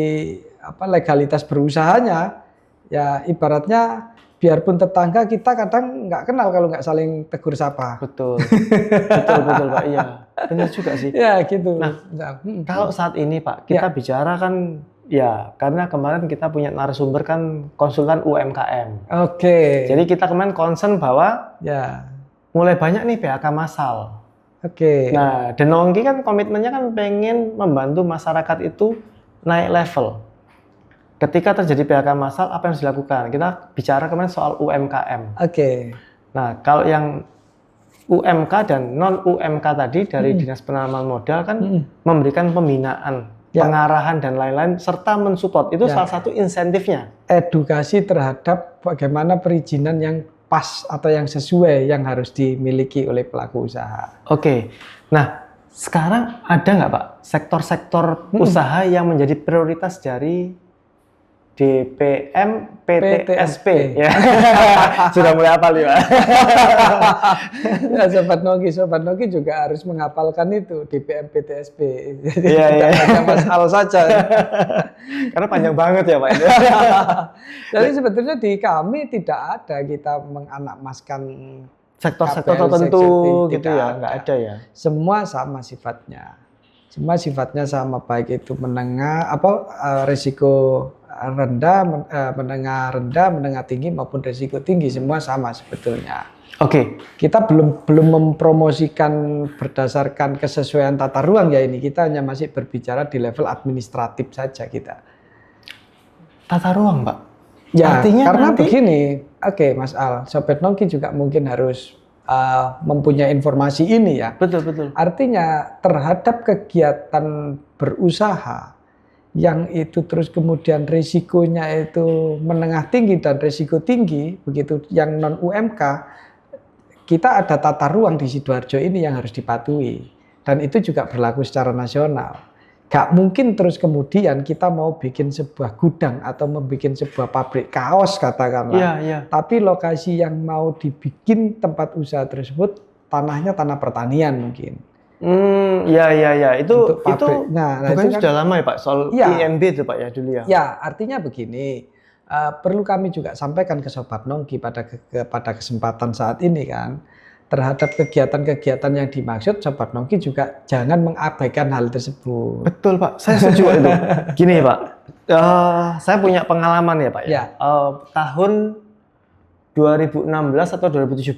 legalitas berusahanya, ya ibaratnya biarpun tetangga kita kadang nggak kenal kalau nggak saling tegur sapa. Betul Pak. Iya, benar juga sih. Ya gitu. Nah, kalau saat ini Pak kita bicara kan ya karena kemarin kita punya narasumber kan konsultan UMKM. Oke. Jadi kita kemarin concern bahwa mulai banyak nih PHK massal. Oke. Nah, Denongki kan komitmennya kan pengen membantu masyarakat itu naik level. Ketika terjadi PHK massal, apa yang harus dilakukan? Kita bicara kemarin soal UMKM. Oke. Nah, kalau yang UMK dan non-UMK tadi dari Dinas Penanaman Modal kan memberikan pembinaan, pengarahan dan lain-lain, serta mensupport. Itu salah satu insentifnya. Edukasi terhadap bagaimana perizinan yang pas atau yang sesuai yang harus dimiliki oleh pelaku usaha. Oke. Nah, sekarang ada nggak Pak sektor-sektor usaha yang menjadi prioritas dari DPM PTSP? Ya. Sudah mulai hafal ya Pak. Ya, Sobat Nogi juga harus menghafalkan itu DPM PTSP. Jadi tidak hanya Mas Al saja. Karena panjang banget ya Pak. Jadi sebetulnya di kami tidak ada kita menganakmaskan sektor-sektor tertentu gitu ya, nggak ada ya. Semua sama sifatnya. Semua sifatnya sama, baik itu menengah risiko rendah, menengah rendah, menengah tinggi maupun risiko tinggi, semua sama sebetulnya. Oke. Kita belum mempromosikan berdasarkan kesesuaian tata ruang ya ini. Kita hanya masih berbicara di level administratif saja kita. Tata ruang, Pak? Ya, artinya karena nanti... begini. Oke, Mas Al, Sobat Nongki juga mungkin harus mempunyai informasi ini ya. Betul. Artinya terhadap kegiatan berusaha yang itu terus kemudian risikonya itu menengah tinggi dan risiko tinggi, begitu yang non UMK, kita ada tata ruang di Sidoarjo ini yang harus dipatuhi, dan itu juga berlaku secara nasional. Gak mungkin terus kemudian kita mau bikin sebuah gudang atau membuat sebuah pabrik kaos katakanlah, tapi lokasi yang mau dibikin tempat usaha tersebut tanahnya tanah pertanian mungkin. Itu nah, bukan itu sudah lama ya Pak soal IMB itu Pak ya dulu ya. Ya, artinya begini, perlu kami juga sampaikan ke Sobat Nongki pada kesempatan saat ini kan, terhadap kegiatan-kegiatan yang dimaksud, Sobat Nongki juga jangan mengabaikan hal tersebut. Betul Pak, saya setuju itu. Gini Pak, saya punya pengalaman ya Pak ya. Tahun 2016 atau 2017,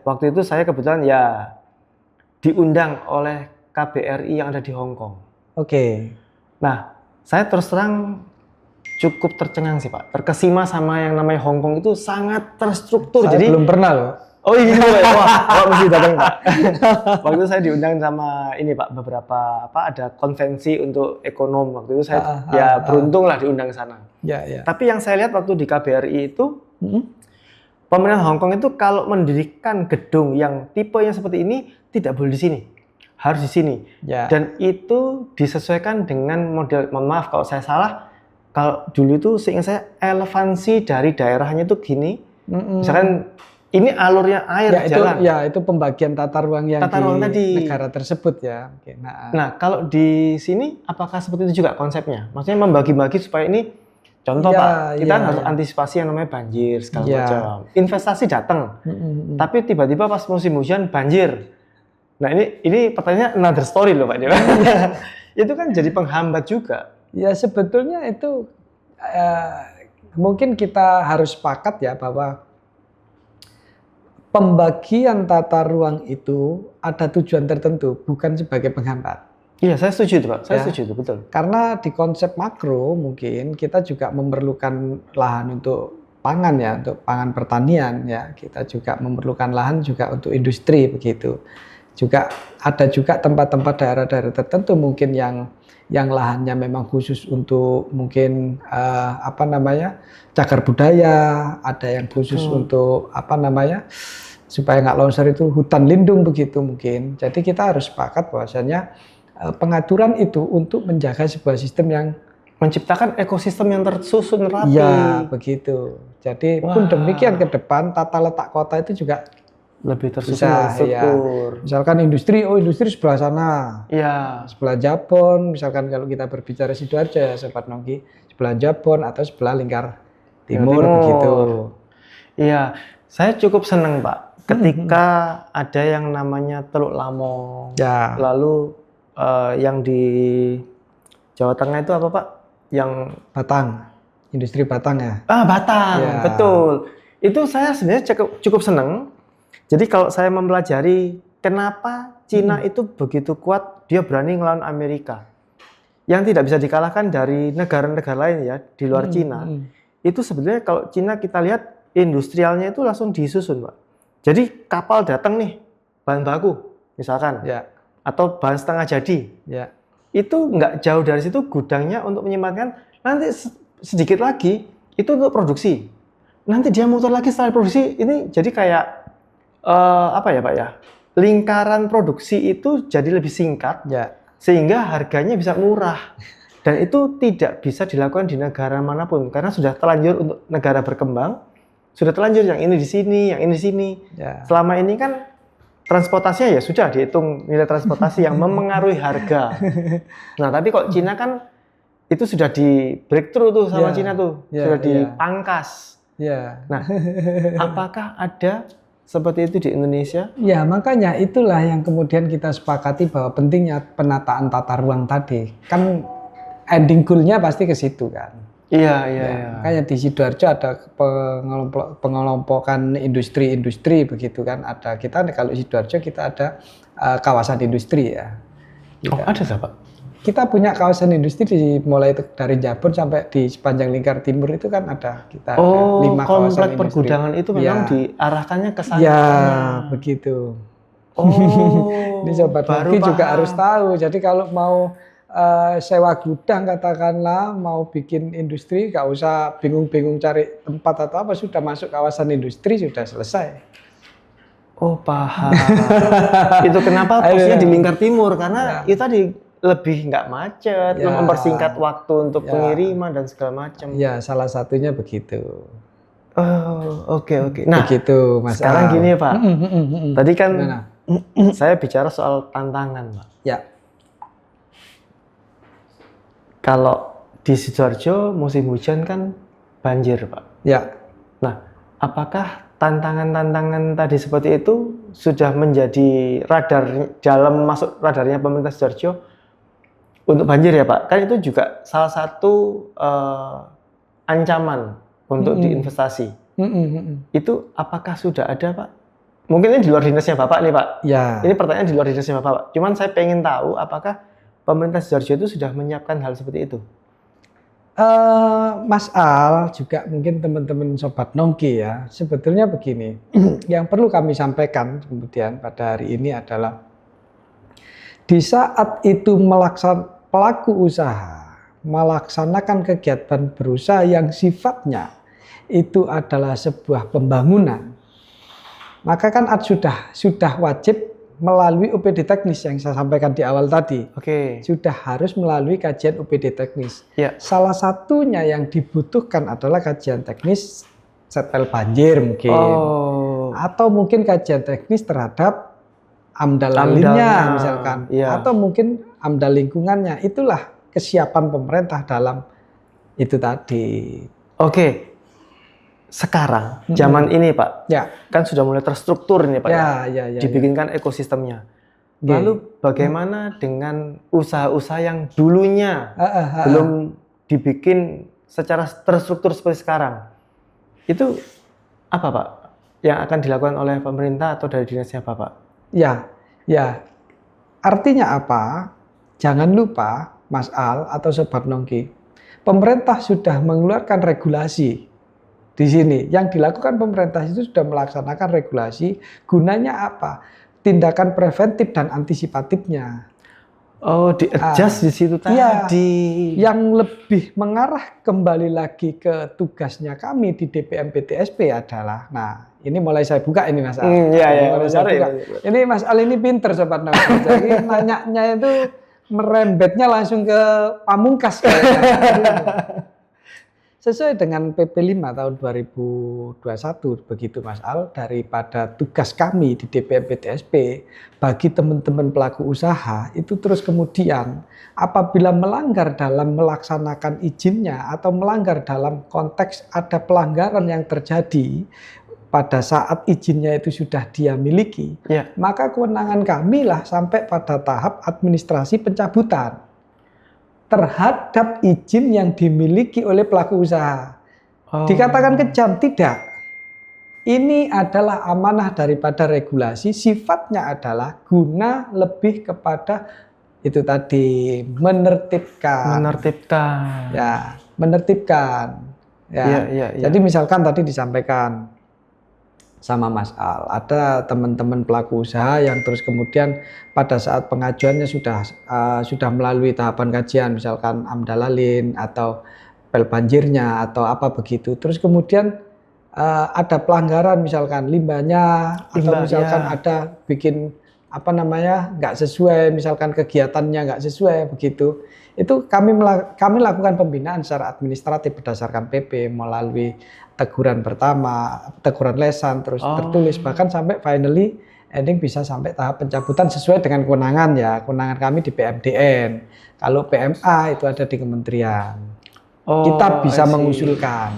waktu itu saya kebetulan diundang oleh KBRI yang ada di Hong Kong. Oke. Nah, saya terus terang cukup tercengang sih Pak. Terkesima sama yang namanya Hong Kong itu sangat terstruktur. Saya belum pernah loh. Oh iya, wah mesti datang Pak. Waktu itu saya diundang sama ini Pak, beberapa ada konvensi untuk ekonom. Waktu itu saya beruntung lah diundang ke sana. Tapi yang saya lihat waktu di KBRI itu, pemerintah Hong Kong itu kalau mendirikan gedung yang tipenya seperti ini tidak boleh di sini, harus di sini. Dan itu disesuaikan dengan model. Mohon maaf kalau saya salah. Kalau dulu itu seingat saya elevansi dari daerahnya itu gini. Misalkan ini alurnya air jalan. Itu pembagian tata ruang yang di negara tersebut ya. Nah, kalau di sini apakah seperti itu juga konsepnya? Maksudnya membagi-bagi supaya ini Contoh Ya, Pak, kita ya, harus ya. antisipasi yang namanya banjir segala Ya. macam. Investasi datang, Mm-mm. tapi tiba-tiba pas musim hujan banjir. Nah ini pertanyaannya another story loh Pak. Itu kan jadi penghambat juga. Ya sebetulnya itu mungkin kita harus sepakat ya bahwa pembagian tata ruang itu ada tujuan tertentu, bukan sebagai penghambat. Iya, saya setuju itu Pak. Saya Ya. setuju itu, betul. Karena di konsep makro mungkin kita juga memerlukan lahan untuk pangan ya, untuk pangan pertanian ya. Kita juga memerlukan lahan juga untuk industri begitu. Juga ada juga tempat-tempat daerah-daerah tertentu mungkin yang lahannya memang khusus untuk mungkin cagar budaya, ada yang khusus untuk supaya nggak longsor itu hutan lindung begitu mungkin. Jadi kita harus sepakat bahwasanya pengaturan itu untuk menjaga sebuah sistem yang menciptakan ekosistem yang tersusun rapi. ya begitu. Jadi pun demikian ke depan tata letak kota itu juga lebih tersusun bisa, struktur. ya. Misalkan industri sebelah sana. Iya. Sebelah Jabon, misalkan kalau kita berbicara Sidoarjo ya Sobat Nongki, sebelah Jabon atau sebelah Lingkar Timur begitu. Iya, saya cukup senang Pak ketika ada yang namanya Teluk Lamong. Ya. Lalu yang di Jawa Tengah itu apa Pak? Yang Batang, industri Batang ya. Batang, Ya. betul. Itu saya sebenarnya cukup senang. Jadi kalau saya mempelajari kenapa Cina itu begitu kuat, dia berani ngelawan Amerika. Yang tidak bisa dikalahkan dari negara-negara lain ya di luar Cina. Itu sebenarnya kalau Cina kita lihat industrialnya itu langsung disusun Pak. Jadi kapal datang nih, bahan baku misalkan. Ya. Atau bahan setengah jadi, Ya. itu nggak jauh dari situ gudangnya untuk menyimpan, nanti sedikit lagi itu untuk produksi. Nanti dia muter lagi setelah produksi, ini jadi kayak apa ya Pak ya? Lingkaran produksi itu jadi lebih singkat, Ya. sehingga harganya bisa murah. Dan itu tidak bisa dilakukan di negara manapun karena sudah terlanjur untuk negara berkembang, sudah terlanjur yang ini di sini, yang ini di sini. Ya. Selama ini kan transportasinya ya sudah dihitung nilai transportasi yang memengaruhi harga. Nah, tapi kok Cina kan itu sudah di breakthrough tuh sama Cina tuh, sudah dipangkas. Ya. Nah, apakah ada seperti itu di Indonesia? Ya, makanya itulah yang kemudian kita sepakati bahwa pentingnya penataan tata ruang tadi. Kan ending goal-nya pasti ke situ kan. Iya. Makanya di Sidoarjo ada pengelompokan industri-industri begitu kan. Ada kita kalau Sidoarjo kita ada kawasan industri ya. Oh, ada Pak? Kita punya kawasan industri mulai dari Jabon sampai di sepanjang Lingkar Timur itu kan ada kita ada 5 kawasan komplek industri. pergudangan itu memang Ya. diarahkannya ke sana. Ya, begitu. Ini Sobat Nongki juga harus tahu. Jadi kalau mau sewa gudang katakanlah, mau bikin industri, nggak usah bingung-bingung cari tempat atau apa, sudah masuk kawasan industri sudah selesai. Oh, paham. Itu kenapa posisinya di Lingkar Timur karena itu tadi lebih nggak macet, mempersingkat waktu untuk pengiriman dan segala macam. Ya, salah satunya begitu. Oh, oke. Nah, begitu, Mas. Sekarang gini Pak. Tadi kan Gimana? saya bicara soal tantangan, Pak. Ya. Kalau di Sidoarjo musim hujan kan banjir, Pak. Ya. Nah, apakah tantangan-tantangan tadi seperti itu sudah menjadi masuk radarnya pemerintah Sidoarjo untuk banjir ya Pak? Kan itu juga salah satu ancaman untuk diinvestasi. Itu apakah sudah ada Pak? Mungkin ini di luar dinasnya Bapak nih Pak. Ya. Ini pertanyaan di luar dinasnya Bapak. Cuman saya pengen tahu apakah pemerintah Sidoarjo itu sudah menyiapkan hal seperti itu? Mas Al, juga mungkin teman-teman Sobat Nongki ya, sebetulnya begini, yang perlu kami sampaikan kemudian pada hari ini adalah di saat itu pelaku usaha melaksanakan kegiatan berusaha yang sifatnya itu adalah sebuah pembangunan, maka kan sudah wajib melalui UPD teknis yang saya sampaikan di awal tadi. Oke. Sudah harus melalui kajian UPD teknis. Ya. Salah satunya yang dibutuhkan adalah kajian teknis setel banjir mungkin. Atau mungkin kajian teknis terhadap AMDAL lainnya misalkan. Ya. Atau mungkin AMDAL lingkungannya. Itulah kesiapan pemerintah dalam Itu tadi. Oke. Sekarang zaman ini Pak, Ya. kan sudah mulai terstruktur ini Pak Ya. dibikinkan ekosistemnya. Oke. Lalu bagaimana dengan usaha-usaha yang dulunya belum dibikin secara terstruktur seperti sekarang? Itu apa Pak yang akan dilakukan oleh pemerintah atau dari dinasnya Bapak? Ya. Artinya apa? Jangan lupa Mas Al atau Sobat Nongki, pemerintah sudah mengeluarkan regulasi di sini. Yang dilakukan pemerintah itu sudah melaksanakan regulasi. Gunanya apa? Tindakan preventif dan antisipatifnya. Oh, di-adjust di situ tadi. Iya, yang lebih mengarah kembali lagi ke tugasnya kami di DPMP-TSP adalah, nah ini mulai saya buka ini Mas Al. Mulai saya buka. Ini Mas Al ini pinter Sobat Nongki. Jadi nanyanya itu merembetnya langsung ke pamungkas. Sesuai dengan PP 5 tahun 2021 begitu Mas Al, daripada tugas kami di DPMP-TSP bagi teman-teman pelaku usaha itu terus kemudian apabila melanggar dalam melaksanakan izinnya atau melanggar dalam konteks ada pelanggaran yang terjadi pada saat izinnya itu sudah dia miliki, maka kewenangan kami lah sampai pada tahap administrasi pencabutan terhadap izin yang dimiliki oleh pelaku usaha. Dikatakan kejam? Tidak. Ini adalah amanah daripada regulasi, sifatnya adalah guna lebih kepada itu tadi, menertibkan. Menertibkan. Jadi misalkan tadi disampaikan sama Mas Al, ada teman-teman pelaku usaha yang terus kemudian pada saat pengajuannya sudah melalui tahapan kajian, misalkan amdalalin atau pel banjirnya atau apa begitu, terus kemudian ada pelanggaran misalkan limbahnya atau misalkan ada bikin nggak sesuai, misalkan kegiatannya nggak sesuai begitu, itu kami lakukan pembinaan secara administratif berdasarkan PP melalui teguran pertama, teguran lesan, terus tertulis, bahkan sampai finally ending bisa sampai tahap pencabutan sesuai dengan kewenangan ya. Kewenangan kami di PMDN. Kalau PMA itu ada di kementerian. Kita bisa mengusulkan.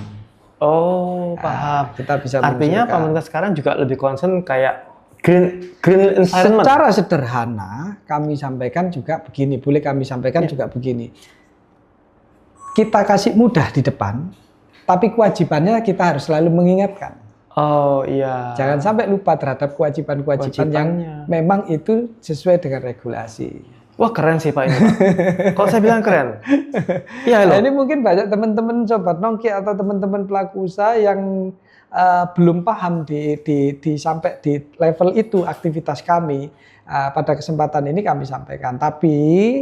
Paham. Kita bisa artinya mengusulkan. pemerintah sekarang juga lebih concern kayak green environment. Secara sederhana kami sampaikan juga begini, boleh kami sampaikan juga begini. Kita kasih mudah di depan, tapi kewajibannya kita harus selalu mengingatkan. Jangan sampai lupa terhadap kewajiban-kewajiban yang memang itu sesuai dengan regulasi. Wah, keren sih Pak ini Pak. Kalau saya bilang keren. Nah, ini mungkin banyak teman-teman Sobat Nongki atau teman-teman pelaku usaha yang belum paham sampai di level itu aktivitas kami. Pada kesempatan ini kami sampaikan, tapi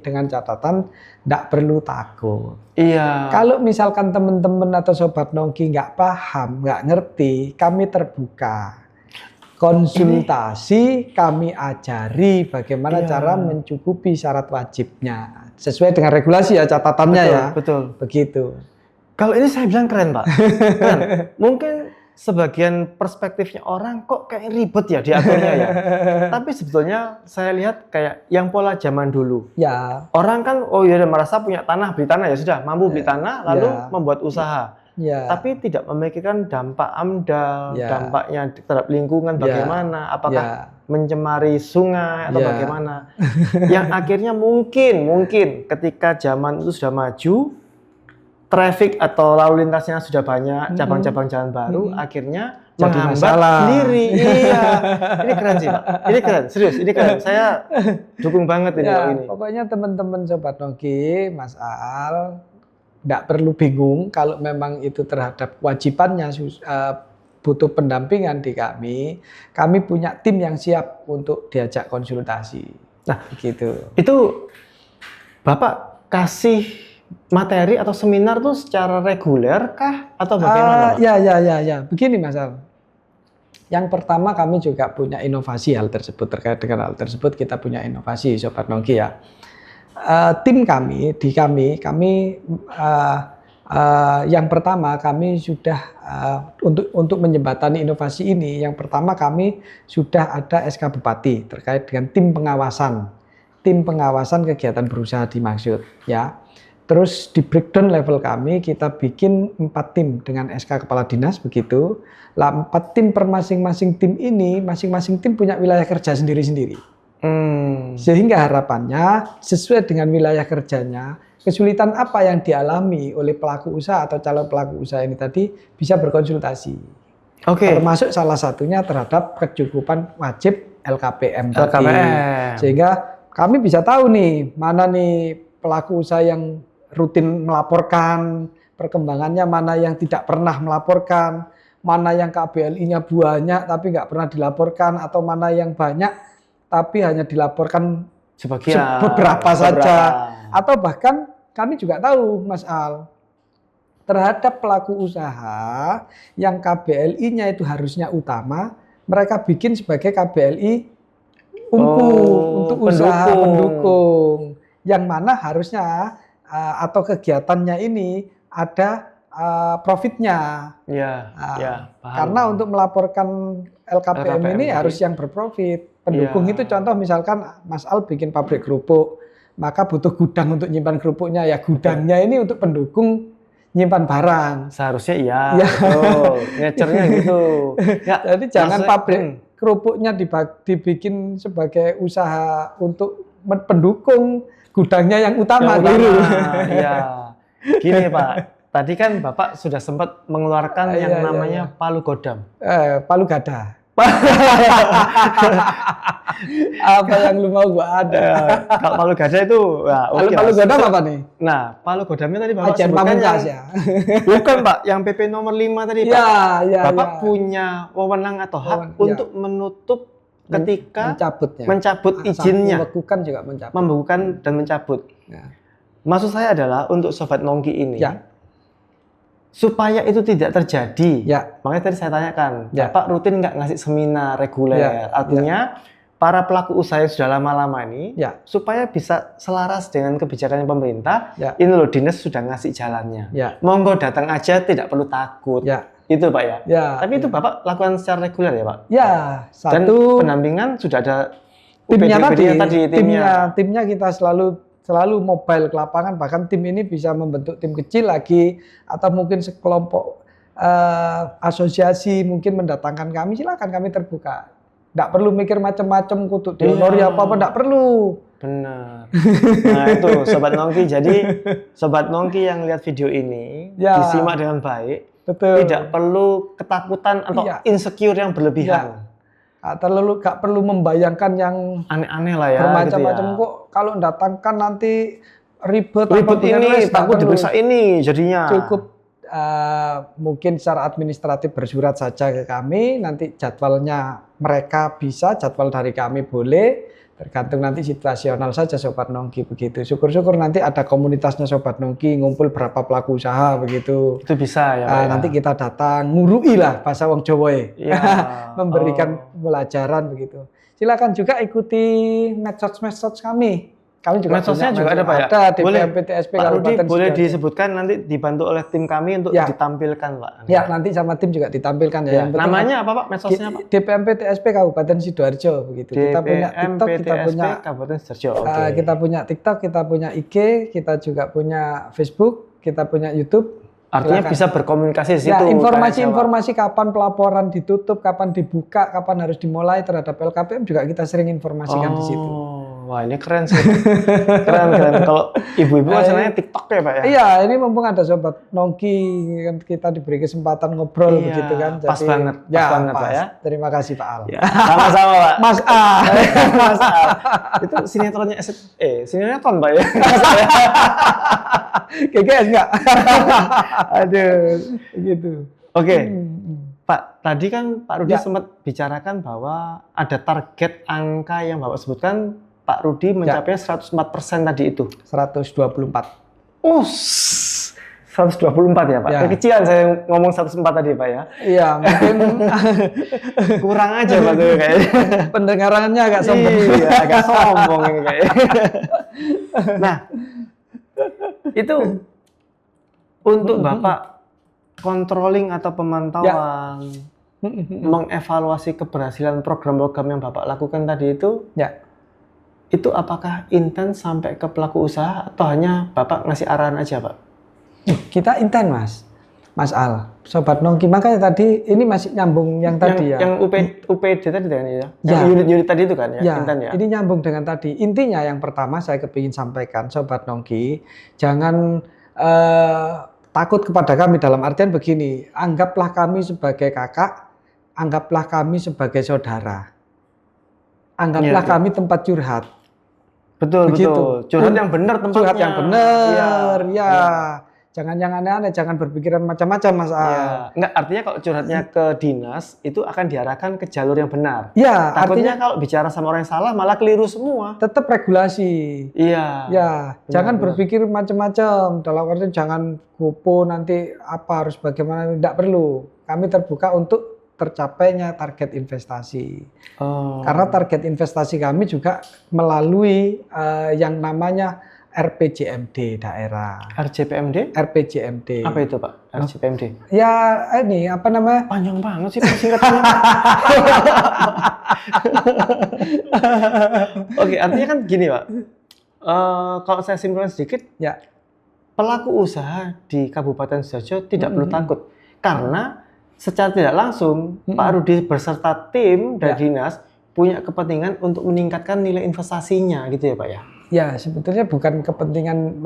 dengan catatan tidak perlu takut. Kalau misalkan teman-teman atau Sobat Nongki nggak paham, nggak ngerti, kami terbuka. Konsultasi, kami ajari bagaimana cara mencukupi syarat wajibnya. Sesuai dengan regulasi ya, catatannya betul. Begitu. Kalau ini saya bilang keren Pak. Keren. Mungkin sebagian perspektifnya orang kok kayak ribet ya diaturnya ya. Tapi sebetulnya saya lihat kayak yang pola zaman dulu. Orang kan merasa punya tanah, beli tanah ya sudah, mampu beli tanah lalu membuat usaha. Tapi tidak memikirkan dampak AMDAL, dampaknya terhadap lingkungan bagaimana, apakah mencemari sungai atau bagaimana. Yang akhirnya mungkin ketika zaman itu sudah maju, traffic atau lalu lintasnya sudah banyak, cabang-cabang jalan baru, akhirnya menghambat sendiri. Ini keren sih Pak. Ini keren, serius, ini keren. Saya dukung banget ini. Pokoknya teman-teman Sobat Nongki, Mas Al, tidak perlu bingung kalau memang itu terhadap kewajibannya butuh pendampingan di kami. Kami punya tim yang siap untuk diajak konsultasi. Nah, gitu. Itu Bapak kasih materi atau seminar tuh secara reguler kah atau bagaimana? Ya. Begini Mas Al. Yang pertama kami juga punya inovasi hal tersebut, terkait dengan hal tersebut kita punya inovasi Sobat Nongki ya. Tim kami yang pertama kami sudah untuk menjembatani inovasi ini, yang pertama kami sudah ada SK Bupati terkait dengan tim pengawasan kegiatan berusaha dimaksud ya. Terus di breakdown level kami kita bikin 4 tim dengan SK Kepala Dinas begitu. Lah 4 tim per masing-masing tim ini, masing-masing tim punya wilayah kerja sendiri-sendiri. Sehingga harapannya sesuai dengan wilayah kerjanya, kesulitan apa yang dialami oleh pelaku usaha atau calon pelaku usaha ini tadi bisa berkonsultasi. Termasuk salah satunya terhadap kecukupan wajib LKPM tadi. Sehingga kami bisa tahu nih, mana nih pelaku usaha yang rutin melaporkan perkembangannya, mana yang tidak pernah melaporkan, mana yang KBLI-nya banyak tapi nggak pernah dilaporkan, atau mana yang banyak tapi hanya dilaporkan beberapa saja. Atau bahkan kami juga tahu, Mas Al, terhadap pelaku usaha yang KBLI-nya itu harusnya utama, mereka bikin sebagai KBLI untuk usaha pendukung, yang mana harusnya atau kegiatannya ini ada profitnya. Karena untuk melaporkan LKPM ini harus yang berprofit. Pendukung itu contoh misalkan Mas Al bikin pabrik kerupuk, maka butuh gudang untuk nyimpan kerupuknya, ya gudangnya ini untuk pendukung nyimpan barang. Seharusnya iya. Nature-nya gitu. Jadi jangan pabrik kerupuknya dibikin sebagai usaha untuk pendukung, gudangnya yang utama. Iya. Gini Pak, tadi kan Bapak sudah sempat mengeluarkan yang namanya palu godam. Palu gada. Apa yang lu mau gua ada. Kalau palu gada itu, palu godam apa nih? Nah, palu godamnya tadi Bapak Ajian sebutkan ya. Bukan Pak, yang PP nomor 5 tadi Pak. Bapak punya wewenang atau hak untuk menutup ketika mencabut izinnya. Membekukan dan mencabut. Maksud saya adalah untuk Sobat Nongki ini. Supaya itu tidak terjadi, makanya tadi saya tanyakan, Bapak rutin nggak ngasih seminar reguler, artinya para pelaku usaha yang sudah lama-lama ini, supaya bisa selaras dengan kebijakan pemerintah, ini loh dinas sudah ngasih jalannya, monggo datang aja, tidak perlu takut, itu Pak ya. Tapi itu Bapak lakukan secara reguler ya Pak? Dan pendampingan sudah ada timnya kita selalu mobile ke lapangan, bahkan tim ini bisa membentuk tim kecil lagi, atau mungkin sekelompok asosiasi mungkin mendatangkan kami, silakan, kami terbuka. Nggak perlu mikir macam-macam, kutuk dihonori apa-apa, nggak perlu. Benar. Nah itu Sobat Nongki, jadi Sobat Nongki yang lihat video ini, disimak dengan baik, tidak perlu ketakutan atau insecure yang berlebihan. Gak perlu membayangkan yang aneh-aneh lah ya, bermacam-macam gitu ya. Kok kalau datangkan nanti ribet ini, takut diperiksa ini jadinya. Cukup mungkin secara administratif bersurat saja ke kami, nanti jadwalnya mereka bisa, jadwal dari kami boleh, tergantung nanti situasional saja Sobat Nongki begitu. Syukur-syukur nanti ada komunitasnya Sobat Nongki, ngumpul berapa pelaku usaha begitu. Itu bisa ya Pak. Nanti kita datang, ngurui lah bahasa wong Jawa memberikan pelajaran begitu. Silakan juga ikuti medsos kami. Kami juga medsosnya juga ada Pak ya? Ada di DPMP TSP Pak Rudi boleh disebutkan, nanti dibantu oleh tim kami untuk ditampilkan Pak. Ya, nanti sama tim juga ditampilkan ya. Yang namanya apa Pak medsosnya Pak? DPMP TSP Kabupaten Sidoarjo begitu. Kita punya TikTok, kita punya Kabupaten Sidoarjo. Kita punya TikTok, kita punya IG, kita juga punya Facebook, kita punya YouTube. Artinya bisa berkomunikasi di situ. Informasi-informasi kapan pelaporan ditutup, kapan dibuka, kapan harus dimulai terhadap LKPM juga kita sering informasikan di situ. Wah ini keren sih. keren. Kalau ibu-ibu kan senangnya TikTok ya Pak ya? Iya, ini mumpung ada Sobat Nongki, kita diberi kesempatan ngobrol begitu kan. Pas banget Pak ya. Terima kasih Pak Al. Sama-sama Pak. Mas Al. Mas Al. Itu sinetronnya sinetron Pak ya? GGS enggak? Aduh, gitu. Oke. Pak, tadi kan Pak Rudi sempat bicarakan bahwa ada target angka yang Bapak sebutkan, Pak Rudi mencapainya 104% tadi itu. 124. Oh, 124 ya Pak? Kekecilan saya ngomong 104 tadi Pak ya? Iya, mungkin kurang aja Pak tuh kayaknya. Pendengarannya agak sombong. Iya, agak sombong ini kayaknya. Nah, itu untuk Bapak controlling atau pemantauan, mengevaluasi keberhasilan program-program yang Bapak lakukan tadi itu, itu apakah intens sampai ke pelaku usaha atau hanya Bapak ngasih arahan aja, Pak? Kita intens, Mas Al. Sobat Nongki, makanya tadi ini masih nyambung yang tadi ya. Yang UPD tadi kan ya? Ya. Yang unit-unit tadi itu kan ya? Ya, Intan ya? ini nyambung dengan tadi. Intinya yang pertama saya kepingin sampaikan, Sobat Nongki, jangan takut kepada kami dalam artian begini, anggaplah kami sebagai kakak, anggaplah kami sebagai saudara. Anggaplah Iya, kami tempat curhat. Betul, Begitu. betul. Curhat yang benar tempatnya. Curhat yang benar, Iya. ya. Jangan yang aneh-aneh, jangan berpikiran macam-macam, Mas Al. Iya. Enggak, artinya kalau curhatnya ke dinas, itu akan diarahkan ke jalur yang benar. Ya, Takutnya artinya kalau bicara sama orang yang salah, malah keliru semua. tetap regulasi. Iya. Ya, jangan benar. berpikir macam-macam. Dalam artian jangan gopo nanti apa harus bagaimana, tidak perlu. Kami terbuka untuk tercapainya target investasi. Oh. Karena target investasi kami juga melalui yang namanya RPJMD daerah. RJPMD? RPJMD. Apa itu, Pak? RJPMD? Ya, ini apa namanya? Panjang banget sih Pak, singkatannya. Oke, artinya kan gini, Pak. Kalau saya simpulkan sedikit, Ya. pelaku usaha di Kabupaten Sidoarjo tidak perlu takut. Karena secara tidak langsung, Pak Rudi beserta tim dari dinas punya kepentingan untuk meningkatkan nilai investasinya, gitu ya, Pak ya? Ya, sebetulnya bukan kepentingan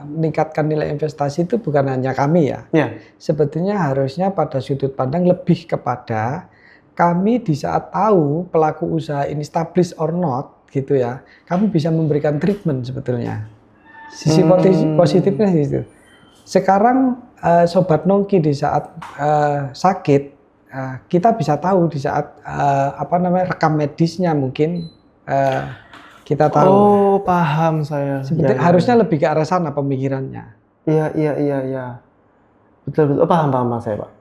meningkatkan nilai investasi itu bukan hanya kami ya. Ya. Sebetulnya harusnya pada sudut pandang lebih kepada kami di saat tahu pelaku usaha ini established or not gitu ya, kami bisa memberikan treatment sebetulnya. Sisi positifnya di situ. Sekarang Sobat Nongki di saat sakit, kita bisa tahu di saat rekam medisnya mungkin kita tahu. Oh, paham saya. Sebetulnya harusnya lebih ke arah sana pemikirannya. Iya. Betul. Oh, paham saya, Pak.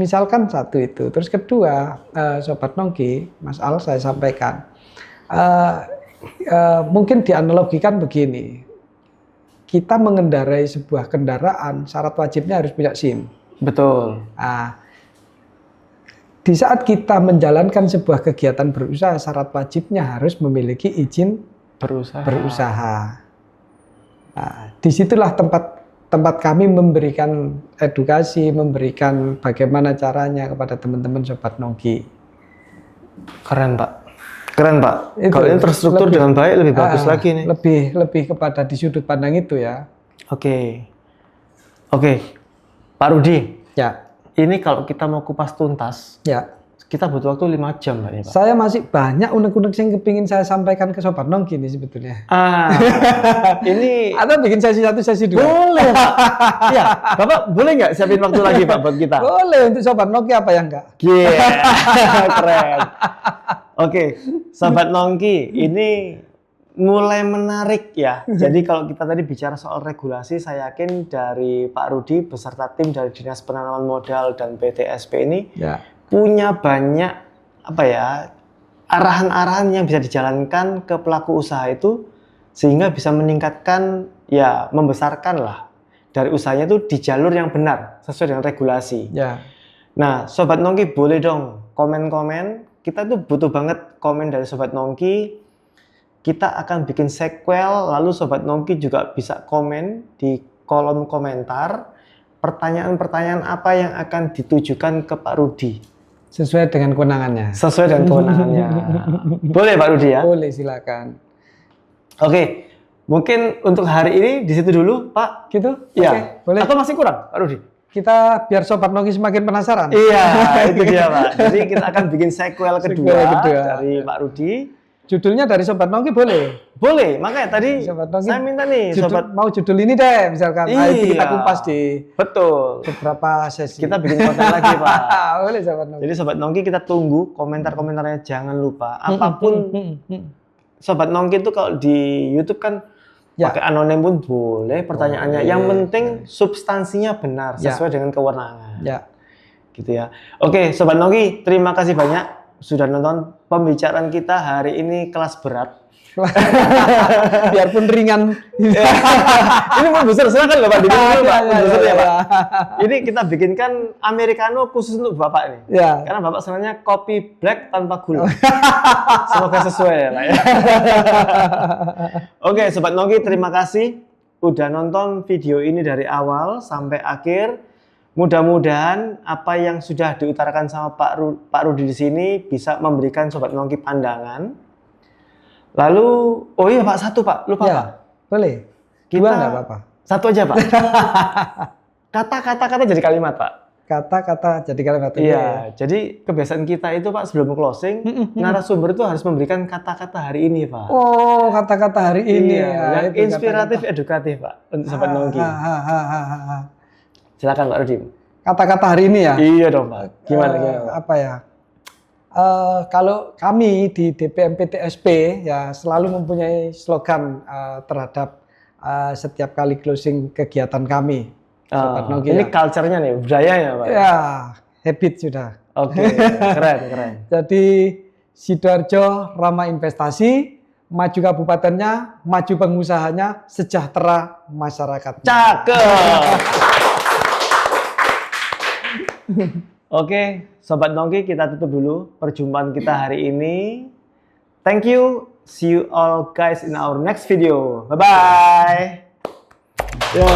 Misalkan satu itu. Terus kedua, Sobat Nongki, Mas Al saya sampaikan. Mungkin dianalogikan begini. Kita mengendarai sebuah kendaraan, syarat wajibnya harus punya SIM. Betul. Di saat kita menjalankan sebuah kegiatan berusaha, syarat wajibnya harus memiliki izin berusaha. Nah, disitulah tempat kami memberikan edukasi, memberikan bagaimana caranya kepada teman-teman Sobat Nongki. Keren, Pak. Itu Kalau ini terstruktur dengan baik, lebih bagus lagi nih. Lebih kepada di sudut pandang itu ya. Oke, Pak Rudi. Ya. Ini kalau kita mau kupas tuntas, Ya. kita butuh waktu 5 jam, Pak. Saya masih banyak unek-unek yang kepingin saya sampaikan ke Sobat Nongki ini sebetulnya. Ini Atau bikin sesi 1, sesi 2? boleh, Pak. Iya, Bapak boleh nggak siapin waktu lagi, Pak, buat kita? Boleh, untuk Sobat Nongki apa yang enggak? Keren. Oke, Sobat Nongki, ini mulai menarik ya. Jadi kalau kita tadi bicara soal regulasi, saya yakin dari Pak Rudi beserta tim dari Dinas Penanaman Modal dan PTSP ini punya banyak arahan-arahan yang bisa dijalankan ke pelaku usaha itu sehingga bisa meningkatkan membesarkan lah dari usahanya itu di jalur yang benar sesuai dengan regulasi. Ya. Nah, Sobat Nongki boleh dong komen-komen. Kita tuh butuh banget komen dari Sobat Nongki. Kita akan bikin sequel, lalu Sobat Nongki juga bisa komen di kolom komentar pertanyaan-pertanyaan apa yang akan ditujukan ke Pak Rudi. Sesuai dengan kewenangannya. Boleh Pak Rudi ya? Boleh, silakan. Oke, mungkin untuk hari ini di situ dulu, Pak. Gitu? Iya. Oke, boleh. Atau masih kurang, Pak Rudi? Kita biar Sobat Nongki semakin penasaran. Iya, itu dia, Pak. Jadi kita akan bikin sequel kedua dari Pak Rudi. Judulnya dari Sobat Nongki boleh? Boleh, makanya tadi Sobat Nongki, saya minta nih, mau judul ini deh, misalkan. Nah, itu kita kupas di beberapa sesi. Kita bikin konten lagi, Pak. Boleh, Sobat Nongki. Jadi Sobat Nongki kita tunggu komentar-komentarnya, jangan lupa. Apapun Sobat Nongki itu kalau di YouTube kan pakai anonim pun boleh pertanyaannya. Yang penting substansinya benar sesuai dengan kewenangan. Ya. Gitu ya. Oke, Sobat Nongki, terima kasih banyak sudah nonton pembicaraan kita hari ini kelas berat. Biarpun ringan. Ini mau besar silakan Bapak dulu Pak. Ya, Besar ya, ya. Pak. Ini kita bikinkan americano khusus untuk Bapak ini. Ya. Karena Bapak senangnya kopi black tanpa gula. Semoga sesuai ya Pak ya. Oke Sobat Nongki, terima kasih udah nonton video ini dari awal sampai akhir. Mudah-mudahan apa yang sudah diutarakan sama Pak Rudi di sini bisa memberikan Sobat Nongki pandangan. Lalu, oh iya Pak, satu Pak, lupa Ya, Pak. boleh. Kita Dua nggak apa-apa. Satu aja Pak. Kata-kata jadi kalimat Pak. Kata-kata jadi kalimat. Iya, jadi kebiasaan kita itu Pak sebelum closing, narasumber itu harus memberikan kata-kata hari ini Pak. Oh, kata-kata hari ini. Iya, ya, yang itu inspiratif, kata-kata. edukatif Pak, untuk Sobat Nongki. Ha. Silakan Pak Rudi. Kata-kata hari ini ya. Iya dong Pak. Gimana Pak? Apa ya? Kalau kami di DPMP TSP ya selalu mempunyai slogan terhadap setiap kali closing kegiatan kami. Sobat Nongki Ini ya. culture-nya nih, budayanya Pak. Ya, habit sudah. Oke, keren. Jadi Sidoarjo ramah investasi, maju kabupatennya, maju pengusahanya, sejahtera masyarakat. Cakep. Oke, Sobat Nongki, kita tutup dulu perjumpaan kita hari ini. Thank you. See you all guys in our next video. Bye-bye. Yo.